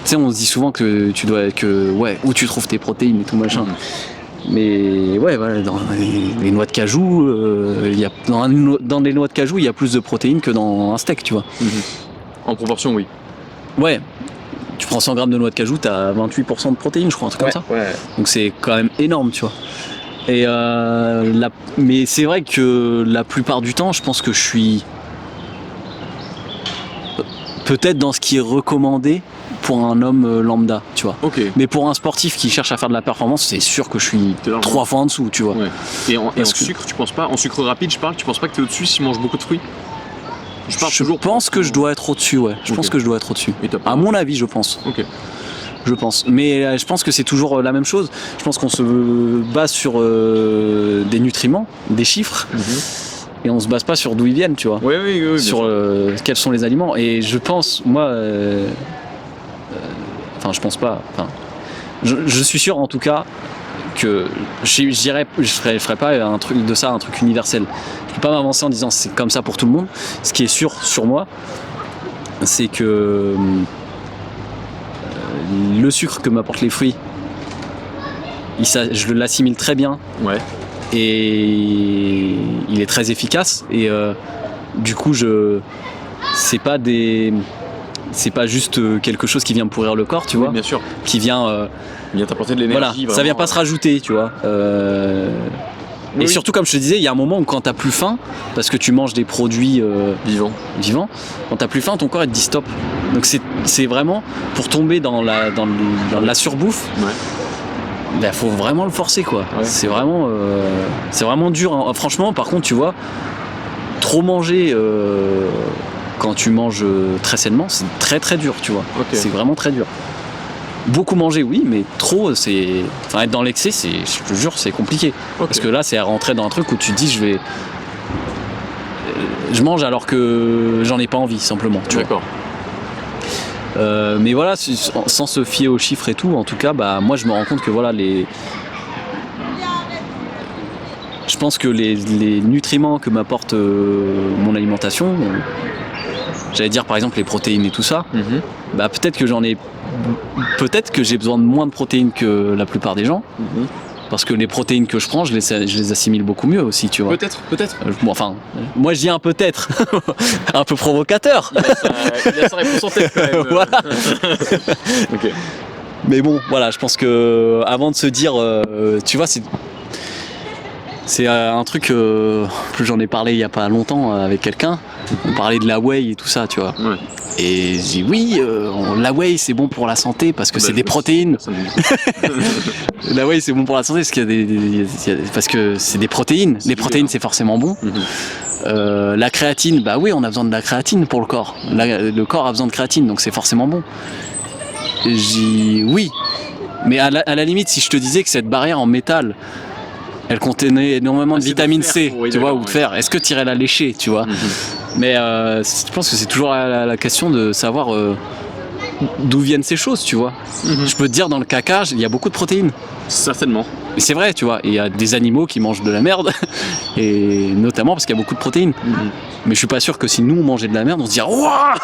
tu sais, on se dit souvent que où tu trouves tes protéines et tout machin. Mais ouais, voilà, dans les noix de cajou, dans les noix de cajou, il y a plus de protéines que dans un steak, tu vois. En proportion, oui. Ouais. Tu prends 100 grammes de noix de cajou, t'as 28% de protéines, je crois, un truc comme ça. Ouais. Donc c'est quand même énorme, tu vois. Et mais c'est vrai que la plupart du temps, je pense que je suis peut-être dans ce qui est recommandé pour un homme lambda, tu vois. Ok. Mais pour un sportif qui cherche à faire de la performance, c'est sûr que je suis 3 fois en dessous, tu vois. Ouais. Et en sucre, tu penses pas, en sucre rapide, tu penses pas que t'es au-dessus si tu manges beaucoup de fruits? Je pense que je dois être au-dessus, ouais. Je pense que je dois être au-dessus. À mon avis, je pense. Ok. Je pense. Mais je pense que c'est toujours la même chose. Je pense qu'on se base sur des nutriments, des chiffres, et on se base pas sur d'où ils viennent, tu vois. Oui. Sur quels sont les aliments. Et je pense, moi, je pense pas. Je suis sûr, en tout cas, que je ferais pas un truc de ça, un truc universel. Je peux pas m'avancer en disant c'est comme ça pour tout le monde. Ce qui est sûr sur moi, c'est que le sucre que m'apportent les fruits, je l'assimile très bien. Ouais. Et il est très efficace. Et du coup, c'est pas juste quelque chose qui vient me pourrir le corps, tu vois. Bien sûr. Qui vient. Il vient t'apporter de l'énergie. Voilà, ça vient pas se rajouter, tu vois. Et surtout, comme je te disais, il y a un moment où quand t'as plus faim, parce que tu manges des produits vivants, quand t'as plus faim, ton corps il te dit stop. Donc c'est vraiment pour tomber dans la surbouffe. Ouais. Il faut vraiment le forcer, quoi. Ouais. C'est vraiment dur. Hein. Franchement, par contre, tu vois, trop manger quand tu manges très sainement, c'est très dur, tu vois. Okay. C'est vraiment très dur. Beaucoup manger, oui, mais trop, être dans l'excès, je te jure, c'est compliqué. Okay. Parce que là, c'est à rentrer dans un truc où tu te dis, je mange alors que j'en ai pas envie, simplement. D'accord. Mais voilà, sans se fier aux chiffres et tout, en tout cas, moi, je me rends compte que voilà, je pense que les nutriments que m'apporte mon alimentation, j'allais dire par exemple les protéines et tout ça, peut-être que j'ai besoin de moins de protéines que la plupart des gens, parce que les protéines que je prends, je les assimile beaucoup mieux aussi, tu vois. Peut-être. Moi je dis un peut-être, un peu provocateur. Il a sa réponse en tête quand même. Voilà. Ok. Mais bon, voilà, je pense que avant de se dire, tu vois, c'est un truc, plus j'en ai parlé il y a pas longtemps avec quelqu'un, on parlait de la whey et tout ça, tu vois. Ouais. Et j'ai dit oui, la whey c'est bon pour la santé parce que c'est des protéines. La whey c'est bon pour la santé parce que c'est des protéines. Les protéines c'est forcément bon. La créatine, oui, on a besoin de la créatine pour le corps. Le corps a besoin de créatine, donc c'est forcément bon. Et j'ai dit oui, mais à la limite, si je te disais que cette barrière en métal, elle contenait énormément de vitamine C, tu vois, ou de fer, est-ce que tu irais la lécher, tu vois? Mais je pense que c'est toujours la question de savoir d'où viennent ces choses, tu vois. Je peux te dire, dans le caca, il y a beaucoup de protéines. Certainement. Et c'est vrai, tu vois, il y a des animaux qui mangent de la merde, et notamment parce qu'il y a beaucoup de protéines. Mais je suis pas sûr que si nous on mangeait de la merde, on se dirait waouh,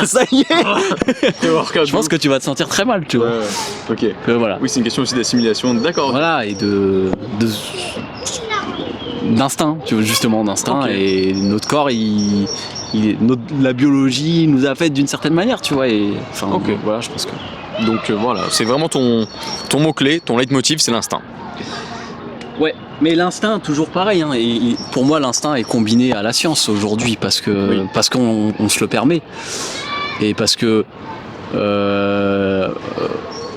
ça y est. Je pense que tu vas te sentir très mal, tu vois. Ok. Voilà. Oui, c'est une question aussi d'assimilation, d'accord. Voilà, et d'instinct, tu vois, justement d'instinct. Okay. Et notre corps, la biologie nous a fait d'une certaine manière, tu vois. Et voilà, je pense que. Donc voilà, c'est vraiment ton mot-clé, ton leitmotiv, c'est l'instinct. Ouais, mais l'instinct, toujours pareil. Hein, et pour moi, l'instinct est combiné à la science aujourd'hui parce qu'on se le permet. Et parce que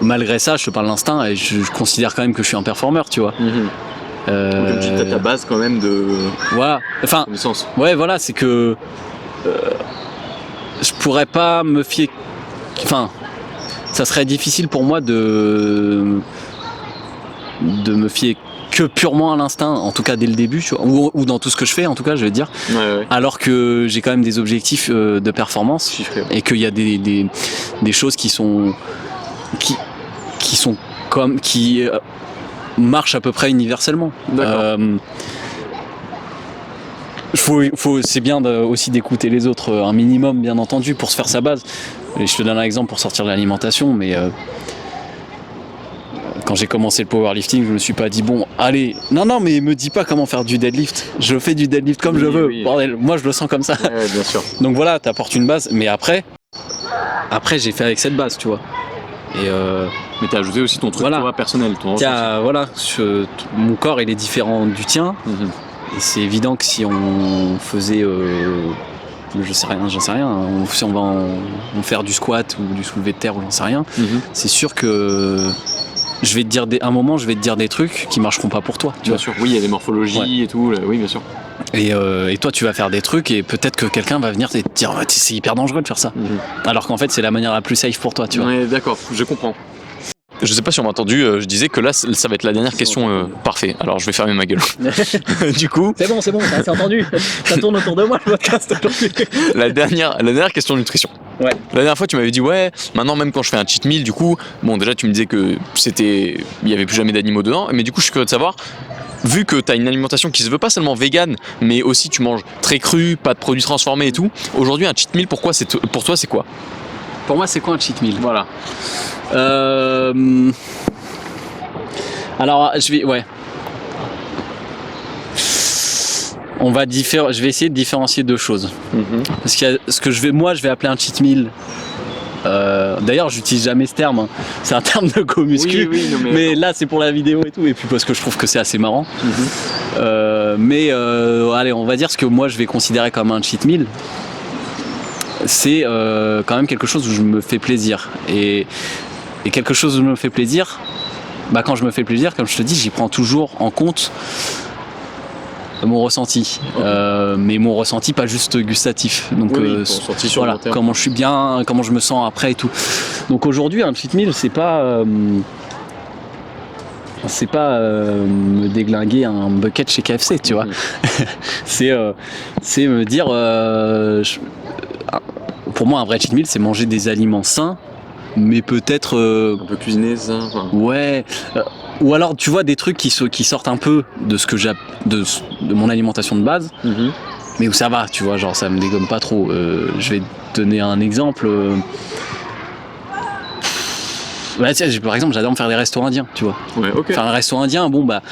malgré ça, je te parle d'instinct et je considère quand même que je suis un performeur, tu vois. Comme tu dis, t'as ta base quand même de. Voilà. Enfin. Connaissance. Ouais, voilà, c'est que je pourrais pas me fier. Enfin, ça serait difficile pour moi de me fier que purement à l'instinct, en tout cas dès le début, tu vois, ou dans tout ce que je fais, en tout cas, je vais dire. Ouais. Alors que j'ai quand même des objectifs de performance Chiffré, ouais. et qu'il y a des choses qui sont comme qui marchent à peu près universellement. D'accord. C'est bien aussi d'écouter les autres un minimum, bien entendu, pour se faire sa base. Et je te donne un exemple pour sortir de l'alimentation, mais quand j'ai commencé le powerlifting, je me suis pas dit bon, allez, non, mais me dis pas comment faire du deadlift. Je fais du deadlift comme je veux. Oui. Bordel, moi je le sens comme ça. Ouais, bien sûr. Donc voilà, t'apportes une base, mais après j'ai fait avec cette base, tu vois. Et Mais t'as ajouté aussi ton truc Voilà. toi, personnel, ton tiens, voilà, mon corps il est différent du tien. Mhm. Et c'est évident que si on faisait, j'en sais rien, si on va en faire du squat ou du soulevé de terre ou j'en sais rien, Mhm. c'est sûr que je vais te dire à un moment, je vais te dire des trucs qui marcheront pas pour toi, tu Bien vois. sûr. Oui, il y a des morphologies et tout. Oui, bien sûr. Et toi, tu vas faire des trucs et peut-être que quelqu'un va venir te dire c'est hyper dangereux de faire ça. Mhm. Alors qu'en fait, c'est la manière la plus safe pour toi, tu vois. Ouais, d'accord, je comprends. Je sais pas si on m'a entendu, je disais que là, ça va être la dernière question. Parfait, alors je vais fermer ma gueule. Du coup, C'est bon, ça s'est entendu. Ça tourne autour de moi le podcast aujourd'hui. la dernière question de nutrition. Ouais. La dernière fois, tu m'avais dit, ouais, maintenant, même quand je fais un cheat meal, du coup, bon, déjà, tu me disais que il y avait plus jamais d'animaux dedans, mais du coup, je suis curieux de savoir, vu que tu as une alimentation qui se veut pas seulement vegan, mais aussi tu manges très cru, pas de produits transformés et tout, aujourd'hui, un cheat meal, pour toi, c'est quoi? Pour moi, c'est quoi un cheat meal? Voilà. Alors, ouais. Je vais essayer de différencier deux choses. Parce qu'il y a ce que je vais appeler un cheat meal. D'ailleurs, j'utilise jamais ce terme. Hein. C'est un terme de co-muscu. Oui, non, mais là, c'est pour la vidéo et tout. Et puis parce que je trouve que c'est assez marrant. Allez, on va dire ce que moi je vais considérer comme un cheat meal. C'est quand même quelque chose où je me fais plaisir. Et quelque chose où je me fais plaisir, quand je me fais plaisir, comme je te dis, j'y prends toujours en compte mon ressenti. Mais mon ressenti pas juste gustatif. Donc ton ressenti sur le long terme. comment je suis bien, comment je me sens après et tout. Donc aujourd'hui, un cheat meal, c'est pas me déglinguer un bucket chez KFC, tu vois. C'est me dire pour moi un vrai cheat meal, c'est manger des aliments sains, mais peut-être Un peu cuisiné, ça. Enfin. ouais, ou alors tu vois des trucs qui sortent un peu de ce que de mon alimentation de base, mais où ça va, tu vois, genre ça me dégomme pas trop. Je vais te donner un exemple. Par exemple, j'adore me faire des restos indiens, tu vois. Ouais, ok. Faire un resto indien,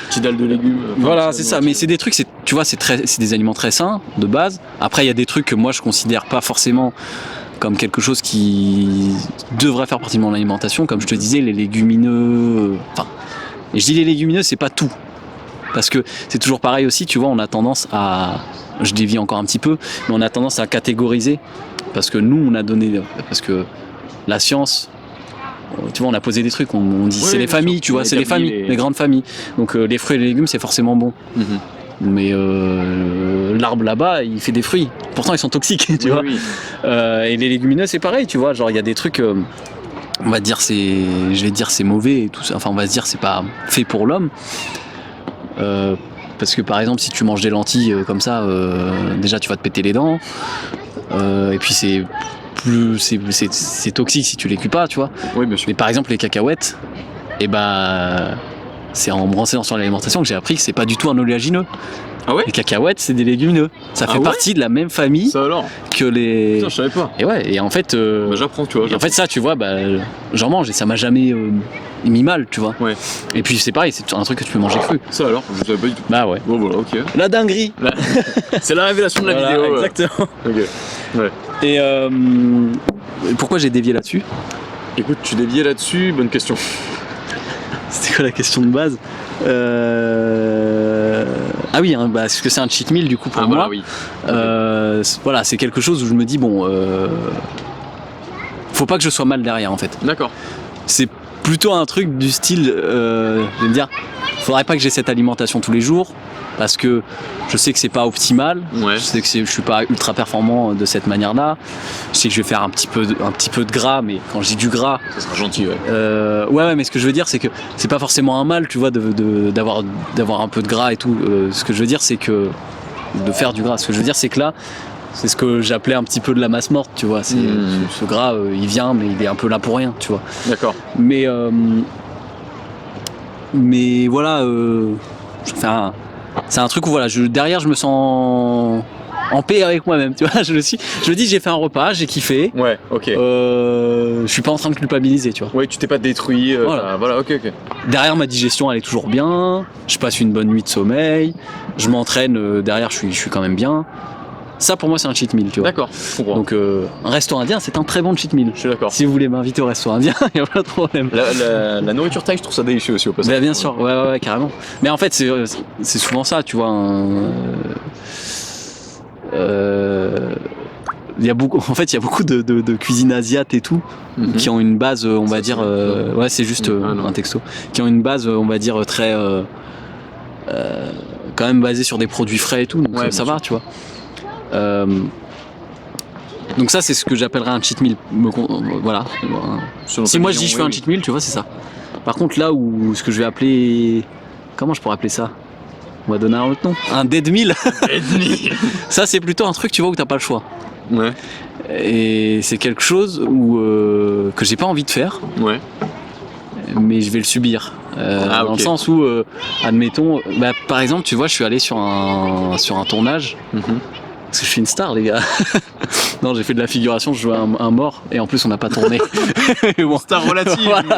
petite dalle de légumes. Voilà, c'est ça. Mais c'est des trucs, tu vois, c'est des aliments très sains de base. Après, il y a des trucs que moi je considère pas forcément comme quelque chose qui devrait faire partie de mon alimentation, comme je te disais, les légumineux. Et je dis les légumineux, c'est pas tout, parce que c'est toujours pareil aussi. Tu vois, on a tendance je dévie encore un petit peu, mais on a tendance à catégoriser, parce que nous, parce que la science. Tu vois, on a posé des trucs, on dit c'est les familles, tu vois, c'est les familles, les grandes familles. Donc les fruits et les légumes, c'est forcément bon. Mais l'arbre là-bas, il fait des fruits. Pourtant, ils sont toxiques, tu vois. Oui. Et les légumineux, c'est pareil, tu vois. Genre, il y a des trucs, on va dire, c'est mauvais et tout ça. Enfin, on va se dire, c'est pas fait pour l'homme. Parce que par exemple, si tu manges des lentilles comme ça, déjà, tu vas te péter les dents. Et puis, c'est toxique si tu les cuis pas, tu vois. Oui, bien sûr. Mais par exemple les cacahuètes, c'est en me renseignant sur l'alimentation que j'ai appris que c'est pas du tout un oléagineux. Ah ouais? Les cacahuètes, c'est des légumineux. Ça fait partie de la même famille Ça alors? que les. Putain, je savais pas. Et ouais, et en fait. J'apprends, tu vois. En fait, ça, tu vois, j'en mange et ça m'a jamais mis mal, tu vois. Ouais. Et puis c'est pareil, c'est un truc que tu peux manger cru. Ça alors? Je savais pas du tout. Bah ouais. Bon, voilà, ok. La dinguerie. C'est la révélation de la Voilà, vidéo. exactement. Ok. Ouais. Et pourquoi j'ai dévié là-dessus? Écoute, tu déviais là-dessus, bonne question. C'était quoi la question de base? Ah oui, hein, parce que c'est un cheat meal du coup pour moi. Voilà, oui. Voilà, c'est quelque chose où je me dis faut pas que je sois mal derrière en fait. D'accord. C'est plutôt un truc du style, je vais me dire, faudrait pas que j'ai cette alimentation tous les jours, parce que je sais que c'est pas optimal, Ouais. je sais que je suis pas ultra performant de cette manière-là, je sais que je vais faire un petit peu de gras, mais quand je dis du gras, Ça sera gentil, ouais. ouais, mais ce que je veux dire, c'est que c'est pas forcément un mal, tu vois, d'avoir un peu de gras et tout. Ce que je veux dire, c'est que de faire du gras. Ce que je veux dire, c'est que là, c'est ce que j'appelais un petit peu de la masse morte, tu vois. C'est ce gras, il vient, mais il est un peu là pour rien, tu vois. D'accord. Mais voilà, c'est un truc où voilà, derrière, je me sens en paix avec moi-même, tu vois. Je me dis, j'ai fait un repas, j'ai kiffé. Ouais, ok. Je suis pas en train de culpabiliser, tu vois. Ouais, tu t'es pas détruit. Voilà, ok. Derrière, ma digestion, elle est toujours bien. Je passe une bonne nuit de sommeil. Je m'entraîne. Derrière, je suis quand même bien. Ça, pour moi, c'est un cheat meal, tu vois. D'accord, je comprends. Donc, un resto indien, c'est un très bon cheat meal. Je suis d'accord. Si vous voulez m'inviter au resto indien, il n'y a pas de problème. La nourriture thaï, je trouve ça délicieux aussi au passage. Bah, bien sûr, ouais, carrément. Mais en fait, c'est souvent ça, tu vois. Il y a beaucoup de cuisine asiate et tout qui ont une base, on va dire, ouais, c'est juste un texto, qui ont une base, on va dire, très quand même basée sur des produits frais et tout, donc ouais, ça va, tu vois. Donc ça, c'est ce que j'appellerais un cheat meal. Voilà. Si moi je dis je fais un cheat meal, tu vois, c'est ça. Par contre, là où ce que je vais appeler, comment je pourrais appeler ça? On va donner un autre nom. Un dead meal. Ça, c'est plutôt un truc, tu vois, où t'as pas le choix. Ouais. Et c'est quelque chose que j'ai pas envie de faire. Ouais. Mais je vais le subir. Dans le sens où, admettons, par exemple, tu vois, je suis allé sur un tournage. Parce que je suis une star, les gars. Non, j'ai fait de la figuration, je jouais un mort, et en plus, on n'a pas tourné. Bon, star relative. Voilà.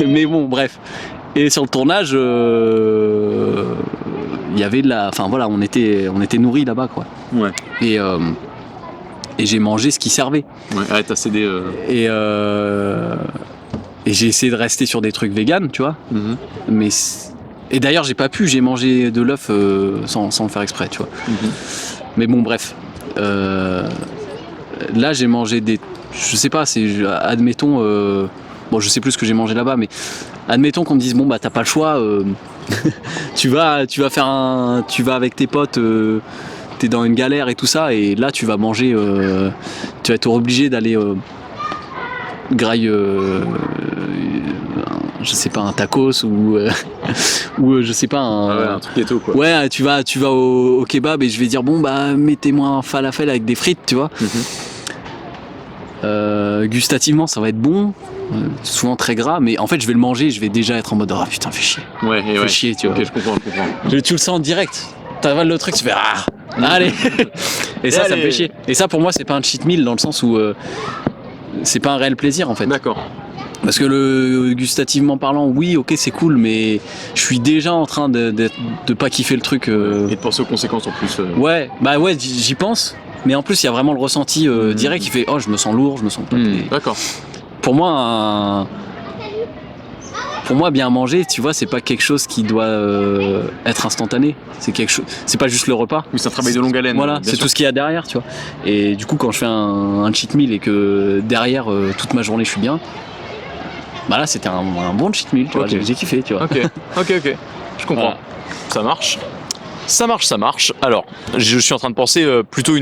Mais bon, bref. Et sur le tournage, il y avait enfin voilà, on était nourris là-bas, quoi. Ouais. Et j'ai mangé ce qui servait. Ouais, t'as cédé. Et j'ai essayé de rester sur des trucs véganes, tu vois. Mais et d'ailleurs, j'ai mangé de l'œuf sans le faire exprès, tu vois. Mais bon, bref. Là, j'ai mangé je sais pas, admettons. Bon, je sais plus ce que j'ai mangé là-bas, mais admettons qu'on me dise, bon, bah, t'as pas le choix. tu vas avec tes potes. T'es dans une galère et tout ça, et là, tu vas manger. Tu vas être obligé d'aller graille. Je sais pas, un tacos ou je sais pas un truc ghetto, quoi. Ouais, tu vas au kebab et je vais dire bon bah mettez-moi un falafel avec des frites, tu vois. Gustativement ça va être bon, souvent très gras, mais en fait je vais le manger, je vais déjà être en mode oh putain fais chier. Fais chier, tu vois. Ok, je comprends. Tu le sens direct. T'avales le truc, tu fais allez. Et ça me fait chier. Et ça pour moi c'est pas un cheat meal dans le sens où c'est pas un réel plaisir en fait. D'accord. Parce que gustativement parlant, oui, ok, c'est cool, mais je suis déjà en train de pas kiffer le truc. Et de penser aux conséquences en plus. Ouais, j'y pense, mais en plus, il y a vraiment le ressenti direct qui fait oh, je me sens lourd, je me sens pas. D'accord. Pour moi, bien manger, tu vois, c'est pas quelque chose qui doit être instantané. C'est quelque chose. C'est pas juste le repas. Oui, c'est un travail de longue haleine. Voilà, c'est tout ce qu'il y a derrière, tu vois. Et du coup, quand je fais un cheat meal et que derrière toute ma journée, je suis bien. Bah là c'était un bon cheat meal, tu vois, j'ai kiffé, tu vois. Ok, je comprends. Voilà. Ça marche. Alors, je suis en train de penser plutôt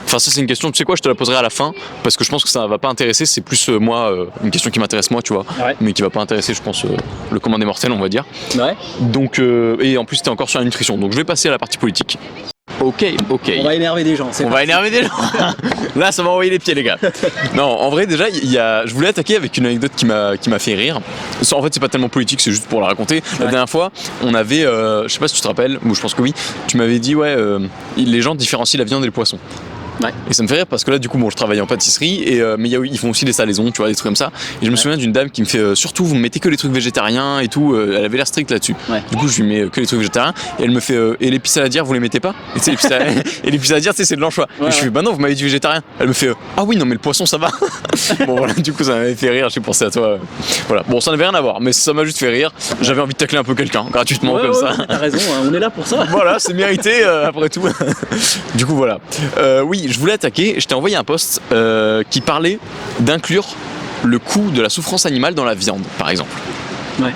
Enfin ça c'est une question, tu sais quoi, je te la poserai à la fin, parce que je pense que ça va pas intéresser, c'est plus une question qui m'intéresse moi, tu vois, mais qui va pas intéresser, je pense, le commun des mortels, on va dire. Ouais. Donc, et en plus t'es encore sur la nutrition, donc je vais passer à la partie politique. Ok. On va énerver des gens. Là, ça m'a envoyé les pieds, les gars. Non, en vrai, déjà, je voulais attaquer avec une anecdote qui m'a fait rire. En fait, c'est pas tellement politique, c'est juste pour la raconter. La dernière fois, on avait, je sais pas si tu te rappelles, ou je pense que oui, tu m'avais dit, les gens différencient la viande et le poisson. Ouais. Et ça me fait rire parce que là, du coup, je travaillais en pâtisserie, mais ils font aussi des salaisons, tu vois, des trucs comme ça. Et je me souviens d'une dame qui me fait surtout, vous me mettez que les trucs végétariens et tout. Elle avait l'air stricte là-dessus. Ouais. Du coup, je lui mets que les trucs végétariens. Et elle me fait, et l'épice saladière, vous les mettez pas? Et l'épice saladière, c'est de l'anchois. Et je fais, bah non, vous m'avez dit végétarien. Elle me fait, ah oui, non, mais le poisson, ça va. Bon, voilà, du coup, ça m'avait fait rire. J'ai pensé à toi. Voilà. Bon, ça n'avait rien à voir, mais ça m'a juste fait rire. J'avais envie de tacler un peu quelqu'un, gratuitement, comme ça. T'as raison, on est là pour ça. Voilà, c'est mérité, après tout. Du coup, voilà. Oui, je voulais attaquer. Je t'ai envoyé un post qui parlait d'inclure le coût de la souffrance animale dans la viande, par exemple. Ouais.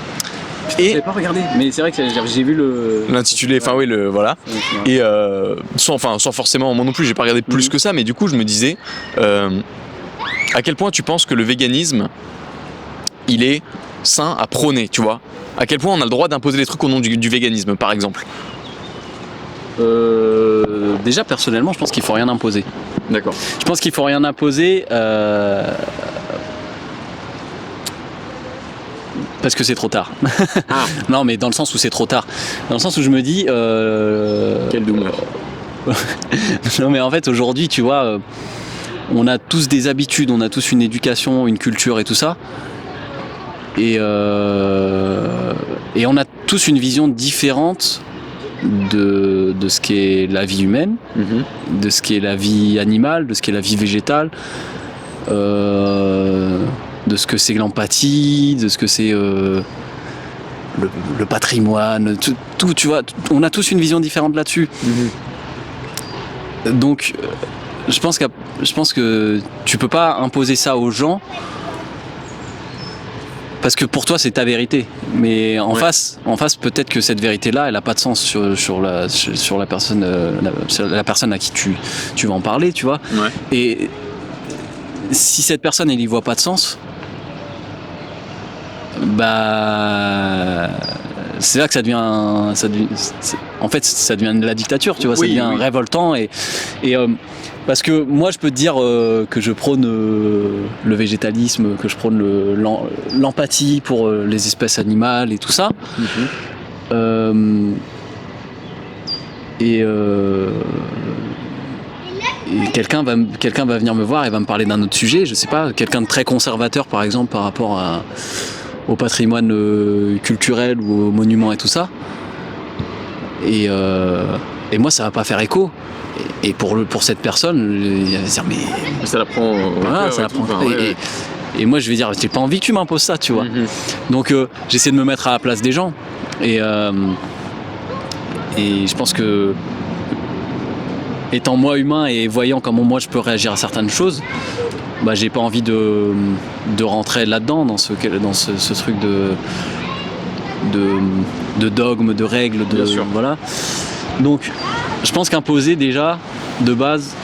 Et J'ai pas regardé, mais c'est vrai que j'ai vu l'intitulé, enfin oui, voilà. Et sans forcément, moi non plus, j'ai pas regardé plus que ça, mais du coup, je me disais, à quel point tu penses que le véganisme, il est sain à prôner, tu vois? À quel point on a le droit d'imposer des trucs au nom du véganisme, par exemple? Déjà, personnellement, je pense qu'il faut rien imposer. D'accord. Je pense qu'il faut rien imposer parce que c'est trop tard. Ah. Non, mais dans le sens où c'est trop tard. Dans le sens où je me dis... Quel doom. Non, mais en fait, aujourd'hui, tu vois, on a tous des habitudes, on a tous une éducation, une culture et tout ça. Et on a tous une vision différente de ce qu'est la vie humaine, de ce qu'est la vie animale, de ce qu'est la vie végétale, de ce que c'est l'empathie, de ce que c'est le patrimoine, tout, tu vois, on a tous une vision différente là-dessus. Donc, je pense que tu peux pas imposer ça aux gens. Parce que pour toi c'est ta vérité, mais en face peut-être que cette vérité-là, elle a pas de sens sur la personne, la personne à qui tu vas en parler, tu vois. Ouais. Et si cette personne elle y voit pas de sens, bah c'est là que ça devient en fait ça devient de la dictature, tu vois. Ça devient révoltant et parce que moi je peux te dire que je prône le végétalisme, que je prône l'empathie pour les espèces animales et tout ça. Et quelqu'un va venir me voir et va me parler d'un autre sujet, je sais pas, quelqu'un de très conservateur par exemple par rapport au patrimoine culturel ou aux monuments et tout ça. Et moi ça va pas faire écho. Et pour cette personne, il va se dire mais ça la prend. Voilà, ça la prend. Et moi je vais dire j'ai pas envie que tu m'imposes ça, tu vois. Donc j'essaie de me mettre à la place des gens. Et je pense que étant moi humain et voyant comment moi je peux réagir à certaines choses, bah j'ai pas envie de rentrer là-dedans dans ce truc de dogme, de règles, Bien sûr. Voilà. Donc je pense qu'imposer déjà de base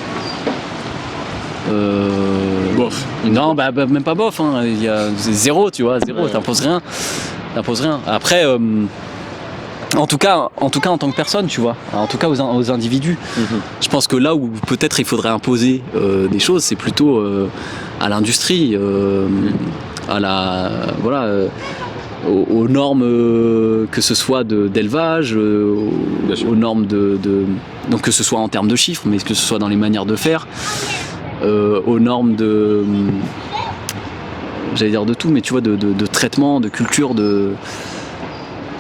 Bof. Non, bah même pas bof, hein. C'est zéro, tu vois, zéro, t'imposes rien. Après en tout cas en tant que personne, tu vois, en tout cas aux individus. Je pense que là où peut-être il faudrait imposer des choses, c'est plutôt à l'industrie, à la aux normes que ce soit d'élevage, aux normes donc que ce soit en termes de chiffres, mais que ce soit dans les manières de faire, aux normes j'allais dire de tout, mais tu vois, de traitement, de culture,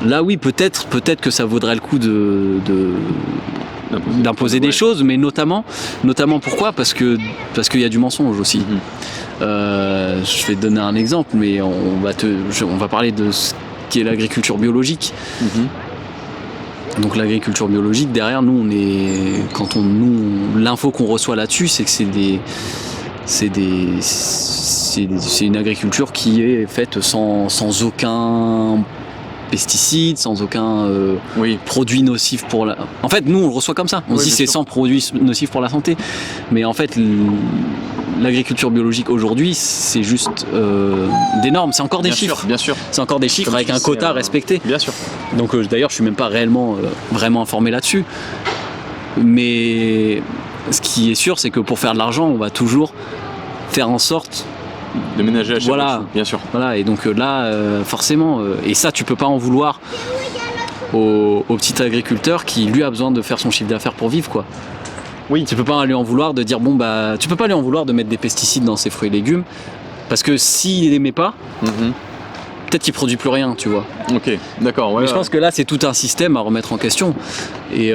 là oui, peut-être que ça vaudrait le coup d'imposer des choses, mais notamment pourquoi ? Parce qu'il y a du mensonge aussi. Je vais te donner un exemple, mais on va parler de ce qui est l'agriculture biologique. Donc l'agriculture biologique, derrière nous, l'info qu'on reçoit là-dessus, c'est que c'est une agriculture qui est faite sans aucun pesticide, sans aucun produit nocif pour la... En fait, nous, on le reçoit comme ça. On se dit c'est sans produits nocifs pour la santé. Mais en fait, l'agriculture biologique aujourd'hui, c'est juste des normes. C'est encore des chiffres. Bien sûr. C'est encore des chiffres comme avec un quota respecté. Bien sûr. Donc d'ailleurs, je suis même pas réellement vraiment informé là-dessus. Mais ce qui est sûr, c'est que pour faire de l'argent, on va toujours faire en sorte de ménager à chaque voilà, fois, bien sûr. Voilà, et donc là, forcément, et ça, tu peux pas en vouloir au petit agriculteur qui, lui, a besoin de faire son chiffre d'affaires pour vivre, quoi. Oui. Tu peux pas lui en vouloir de dire, tu peux pas lui en vouloir de mettre des pesticides dans ses fruits et légumes, parce que s'il les met pas, peut-être qu'il produit plus rien, tu vois. Ok, d'accord. Ouais, mais je pense que là, c'est tout un système à remettre en question. Et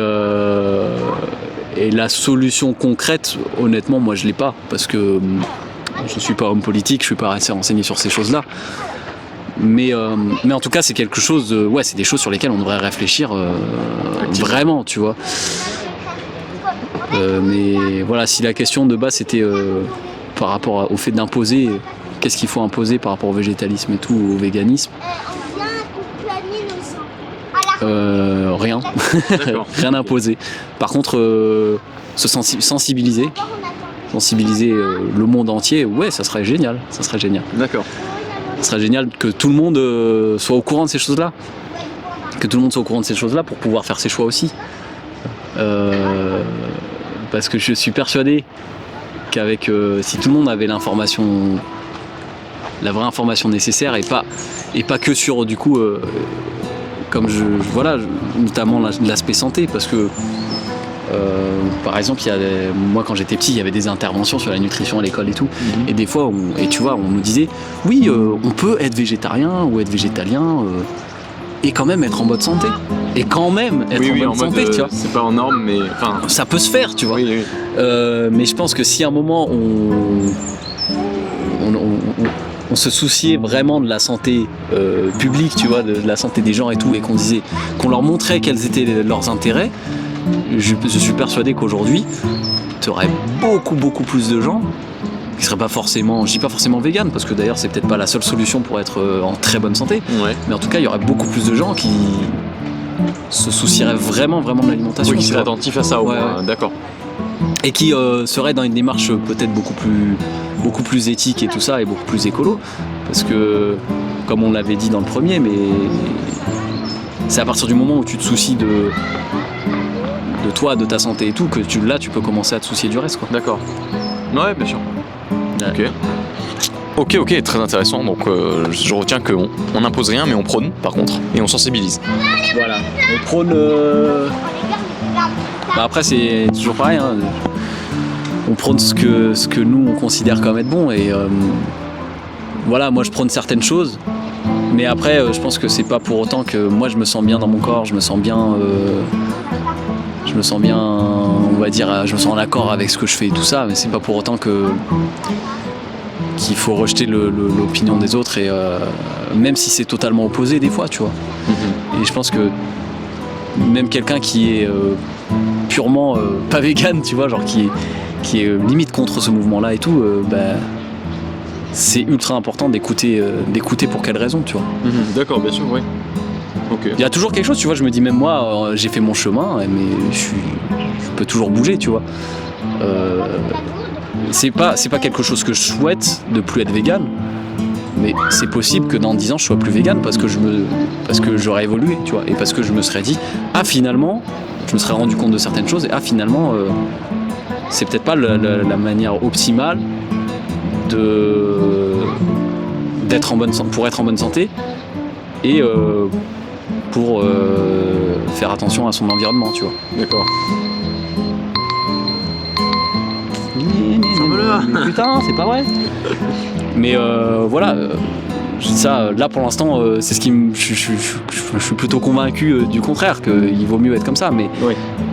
la solution concrète, honnêtement, moi, je l'ai pas, parce que je suis pas homme politique, je suis pas assez renseigné sur ces choses-là. Mais en tout cas, c'est quelque chose, c'est des choses sur lesquelles on devrait réfléchir vraiment, tu vois. Mais voilà, si la question de base c'était par rapport au fait d'imposer, qu'est-ce qu'il faut imposer par rapport au végétalisme et tout, au véganisme, Rien. D'accord. Rien imposé. Par contre, sensibiliser le monde entier, ouais, ça serait génial. D'accord. Ça serait génial que tout le monde soit au courant de ces choses-là. Que tout le monde soit au courant de ces choses-là pour pouvoir faire ses choix aussi. Parce que je suis persuadé qu'avec si tout le monde avait l'information, la vraie information nécessaire et pas que sur du coup comme notamment l'aspect santé, parce que par exemple moi quand j'étais petit il y avait des interventions sur la nutrition à l'école et tout, et des fois on nous disait oui on peut être végétarien ou être végétalien et quand même être en bonne santé tu vois. C'est pas en norme, mais enfin. Ça peut se faire, tu vois. Oui. Mais je pense que si à un moment on se souciait vraiment de la santé publique, tu vois, de la santé des gens et tout, et qu'on leur montrait quels étaient leurs intérêts, je suis persuadé qu'aujourd'hui, tu aurais beaucoup plus de gens qui seraient pas forcément, je dis pas forcément vegan, parce que d'ailleurs c'est peut-être pas la seule solution pour être en très bonne santé, mais en tout cas il y aurait beaucoup plus de gens qui se soucieraient vraiment de l'alimentation. Oui, qui seraient attentifs à ça au moins, d'accord. Et qui seraient dans une démarche peut-être beaucoup plus éthique et tout ça, et beaucoup plus écolo, parce que comme on l'avait dit dans le premier, mais c'est à partir du moment où tu te soucies de toi, de ta santé et tout, que tu peux commencer à te soucier du reste, quoi. D'accord. Ouais, bien sûr. Ok, très intéressant. Donc je retiens qu'on n'impose rien, mais on prône par contre, et on sensibilise. Voilà, on prône. Après c'est toujours pareil, hein. On prône ce que nous on considère comme être bon, et voilà, moi je prône certaines choses, mais après je pense que c'est pas pour autant que moi je me sens bien dans mon corps, je me sens bien, on va dire, je me sens en accord avec ce que je fais et tout ça, mais c'est pas pour autant qu'il faut rejeter l'opinion des autres, et même si c'est totalement opposé des fois, tu vois. Et je pense que même quelqu'un qui est purement pas vegan, tu vois, genre qui est limite contre ce mouvement-là et tout, c'est ultra important d'écouter pour quelle raison, tu vois. D'accord, bien sûr, oui. Okay. Il y a toujours quelque chose, tu vois, je me dis, même moi, j'ai fait mon chemin, mais je peux toujours bouger, tu vois. C'est pas quelque chose que je souhaite de plus être vegan, mais c'est possible que dans 10 ans je sois plus vegan parce que j'aurais évolué, tu vois, et parce que je me serais dit, finalement, je me serais rendu compte de certaines choses, et finalement, c'est peut-être pas la manière optimale pour être en bonne santé, et pour faire attention à son environnement, tu vois. D'accord. Putain, c'est pas vrai. Mais voilà, ça, là pour l'instant, c'est ce qui je suis plutôt convaincu du contraire, qu'il vaut mieux être comme ça, mais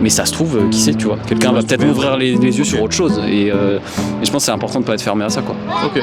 ça se trouve, qui sait, tu vois, quelqu'un va peut-être m'ouvrir les yeux sur autre chose, et je pense que c'est important de pas être fermé à ça, quoi. Ok.